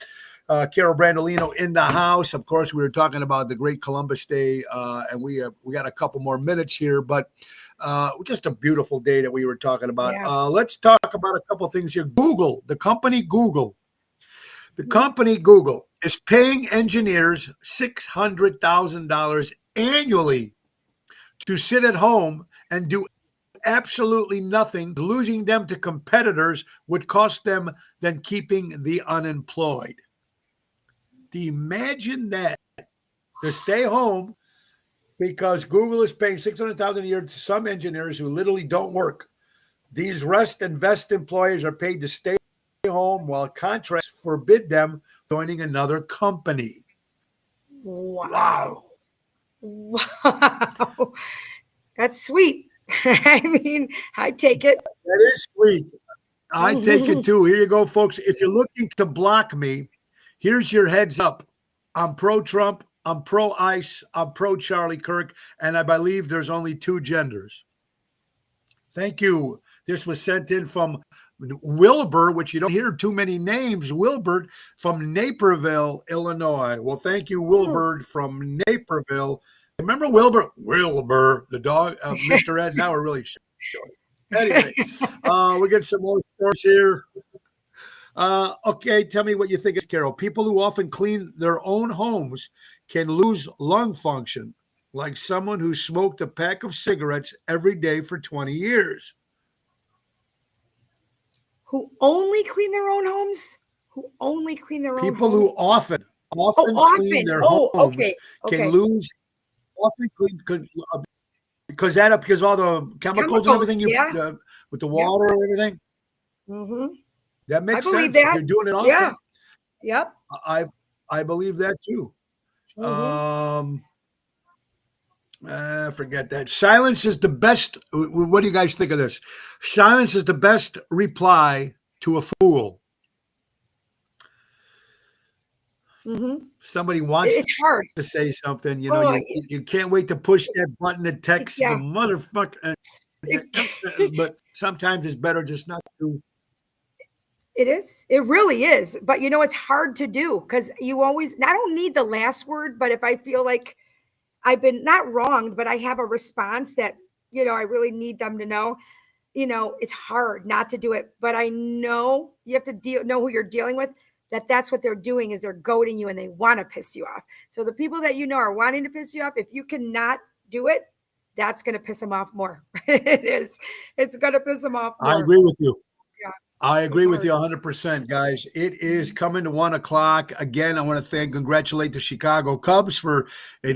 Carol Brandolino in the house. Of course, we were talking about the great Columbus Day, and we got a couple more minutes here, but just a beautiful day that we were talking about. Yeah. Let's talk about a couple things here. Google, the company Google is paying engineers $600,000 annually to sit at home and do absolutely nothing. Losing them to competitors would cost them than keeping the unemployed. Imagine that, to stay home because Google is paying $600,000 a year to some engineers who literally don't work. These rest and vest employees are paid to stay home while contracts forbid them joining another company. Wow. That's sweet. I mean, I take it. That is sweet. I take it too. Here you go, folks. If you're looking to block me, here's your heads up. I'm pro-Trump. I'm pro-ICE. I'm pro-Charlie Kirk. And I believe there's only two genders. Thank you. This was sent in from Wilbur, which you don't hear too many names. Wilbur from Naperville, Illinois. Well, thank you, Wilbur from Naperville. Remember Wilbur? Wilbur, the dog, Mr. Ed. Now we're really showing. Anyway, we get some more stories here. Okay, tell me what you think, Carol. People who often clean their own homes can lose lung function, like someone who smoked a pack of cigarettes every day for 20 years. Who only clean their own homes? Who only clean their own homes? People who often clean their homes can lose. Often clean because all the chemicals and everything with the water and everything. Mm-hmm. That makes sense. That. If you're doing it often. Yeah. Yep. I believe that too. Mm-hmm. Forget that. Silence is the best. What do you guys think of this? Silence is the best reply to a fool. Mm-hmm. Somebody wants it's hard to say something, you can't wait to push that button to text the motherfucker. But sometimes it's better just not to. It is. It really is. But it's hard to do because I don't need the last word, but if I feel like I've been not wronged, but I have a response that, I really need them to know, it's hard not to do it. But I know you have to know who you're dealing with. That's what they're doing is they're goading you and they want to piss you off. So the people that are wanting to piss you off, if you cannot do it, that's going to piss them off more. It is. It's going to piss them off more. I agree with you. Yeah. I agree with you 100%, guys. It is coming to 1:00. Again, I want to congratulate the Chicago Cubs for a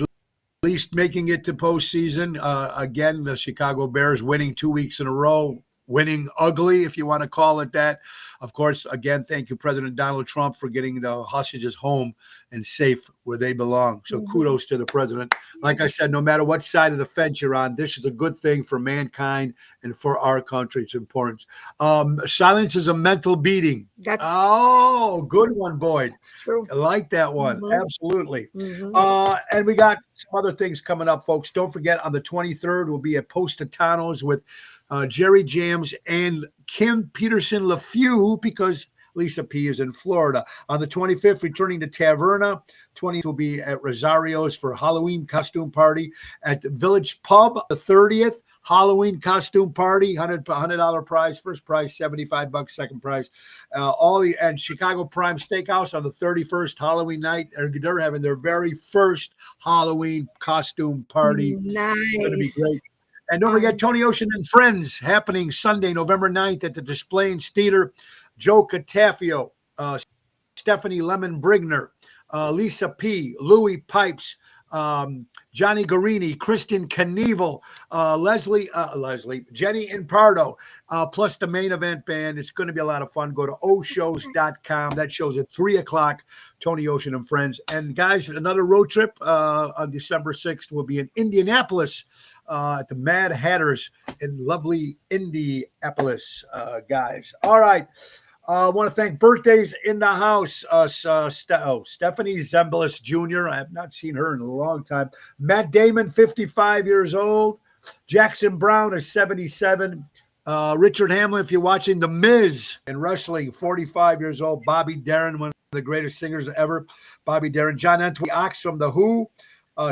least making it to postseason. Again, the Chicago Bears winning 2 weeks in a row, winning ugly, if you want to call it that. Of course, again, thank you, President Donald Trump, for getting the hostages home and safe where they belong. So kudos to the president. Like I said, no matter what side of the fence you're on, this is a good thing for mankind and for our country. It's important. Silence is a mental beating. Good one, Boyd. That's true. I like that one. Absolutely. And we got some other things coming up, folks. Don't forget, on the 23rd, we'll be at Positano's with Jerry Jams and Kim Peterson LeFew, because Lisa P is in Florida. On the 25th, returning to Taverna. 20th will be at Rosario's for Halloween costume party. At the Village Pub, the 30th, Halloween costume party, $100 prize. First prize, $75. Second prize. And Chicago Prime Steakhouse on the 31st, Halloween night. They're having their very first Halloween costume party. Nice. It's going to be great. And don't forget Tony Ocean and Friends happening Sunday, November 9th at the Displays Theater. Joe Catafio, Stephanie Lemon Brigner, Lisa P., Louis Pipes, Johnny Garini, Kristen Knievel, Leslie, Jenny Impardo, plus the main event band. It's going to be a lot of fun. Go to oshows.com. That show's at 3 o'clock, Tony Ocean and Friends. And guys, another road trip on December 6th will be in Indianapolis at the Mad Hatters in lovely Indianapolis, guys. All right. I want to thank birthdays in the house. Stephanie Zembelis Jr. I have not seen her in a long time. Matt Damon, 55 years old. Jackson Brown is 77. Richard Hamlin, if you're watching The Miz and wrestling, 45 years old. Bobby Darin, one of the greatest singers ever. Bobby Darin. John Anthony Ox from The Who.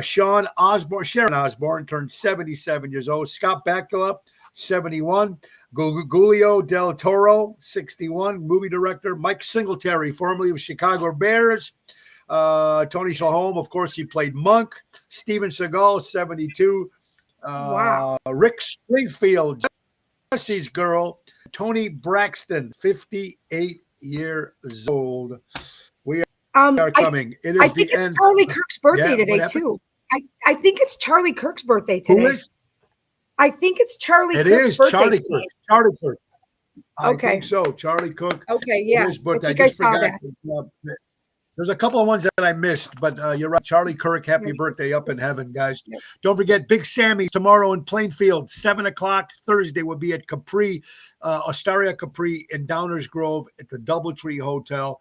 Sharon Osbourne turned 77 years old. Scott Bakula, 71. Giulio del Toro, 61, movie director. Mike Singletary, formerly of Chicago Bears. Tony Shalhoub, of course, he played Monk. Steven Seagal, 72. Wow. Rick Springfield, Jesse's girl. Tony Braxton, 58 years old. We are coming. It is the end. It's Charlie Kirk's birthday today, too. I think it's Charlie Kirk's birthday today. Who is? I think it's Charlie Kirk's birthday. It is Charlie today. Kirk. Charlie Kirk. I Okay. think so. Charlie Cook. Okay, yeah. His birthday. I think I saw that. There's a couple of ones that I missed, but you're right. Charlie Kirk, happy birthday up in heaven, guys. Don't forget Big Sammy tomorrow in Plainfield, 7 o'clock. Thursday will be at Capri, Osteria Capri in Downers Grove at the Doubletree Hotel.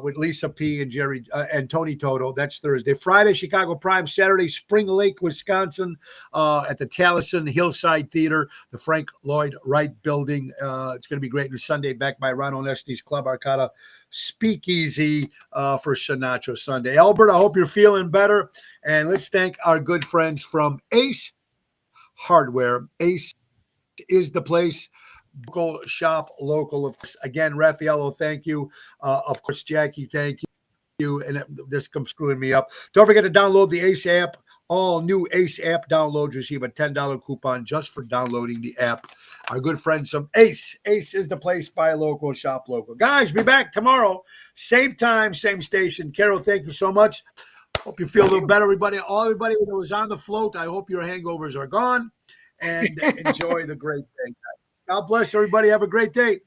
With Lisa P. and Jerry and Tony Toto. That's Thursday. Friday, Chicago Prime. Saturday, Spring Lake, Wisconsin, at the Taliesin Hillside Theater, the Frank Lloyd Wright Building. It's going to be great. And Sunday, back by Ron Onesti's Club Arcata Speakeasy for Sinatra Sunday. Albert, I hope you're feeling better. And let's thank our good friends from Ace Hardware. Ace is the place. Local shop, local. Of course, again, Raffaello, thank you. Of course, Jackie, thank you. And this comes screwing me up. Don't forget to download the Ace app. All new Ace app downloads receive a $10 coupon just for downloading the app. Our good friends from Ace. Ace is the place. Buy local, shop local. Guys, be back tomorrow. Same time, same station. Carol, thank you so much. Hope you feel a little better, everybody. All everybody that was on the float, I hope your hangovers are gone. And enjoy the great day. God bless everybody. Have a great day.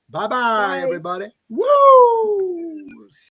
Bye-bye, everybody. Woo!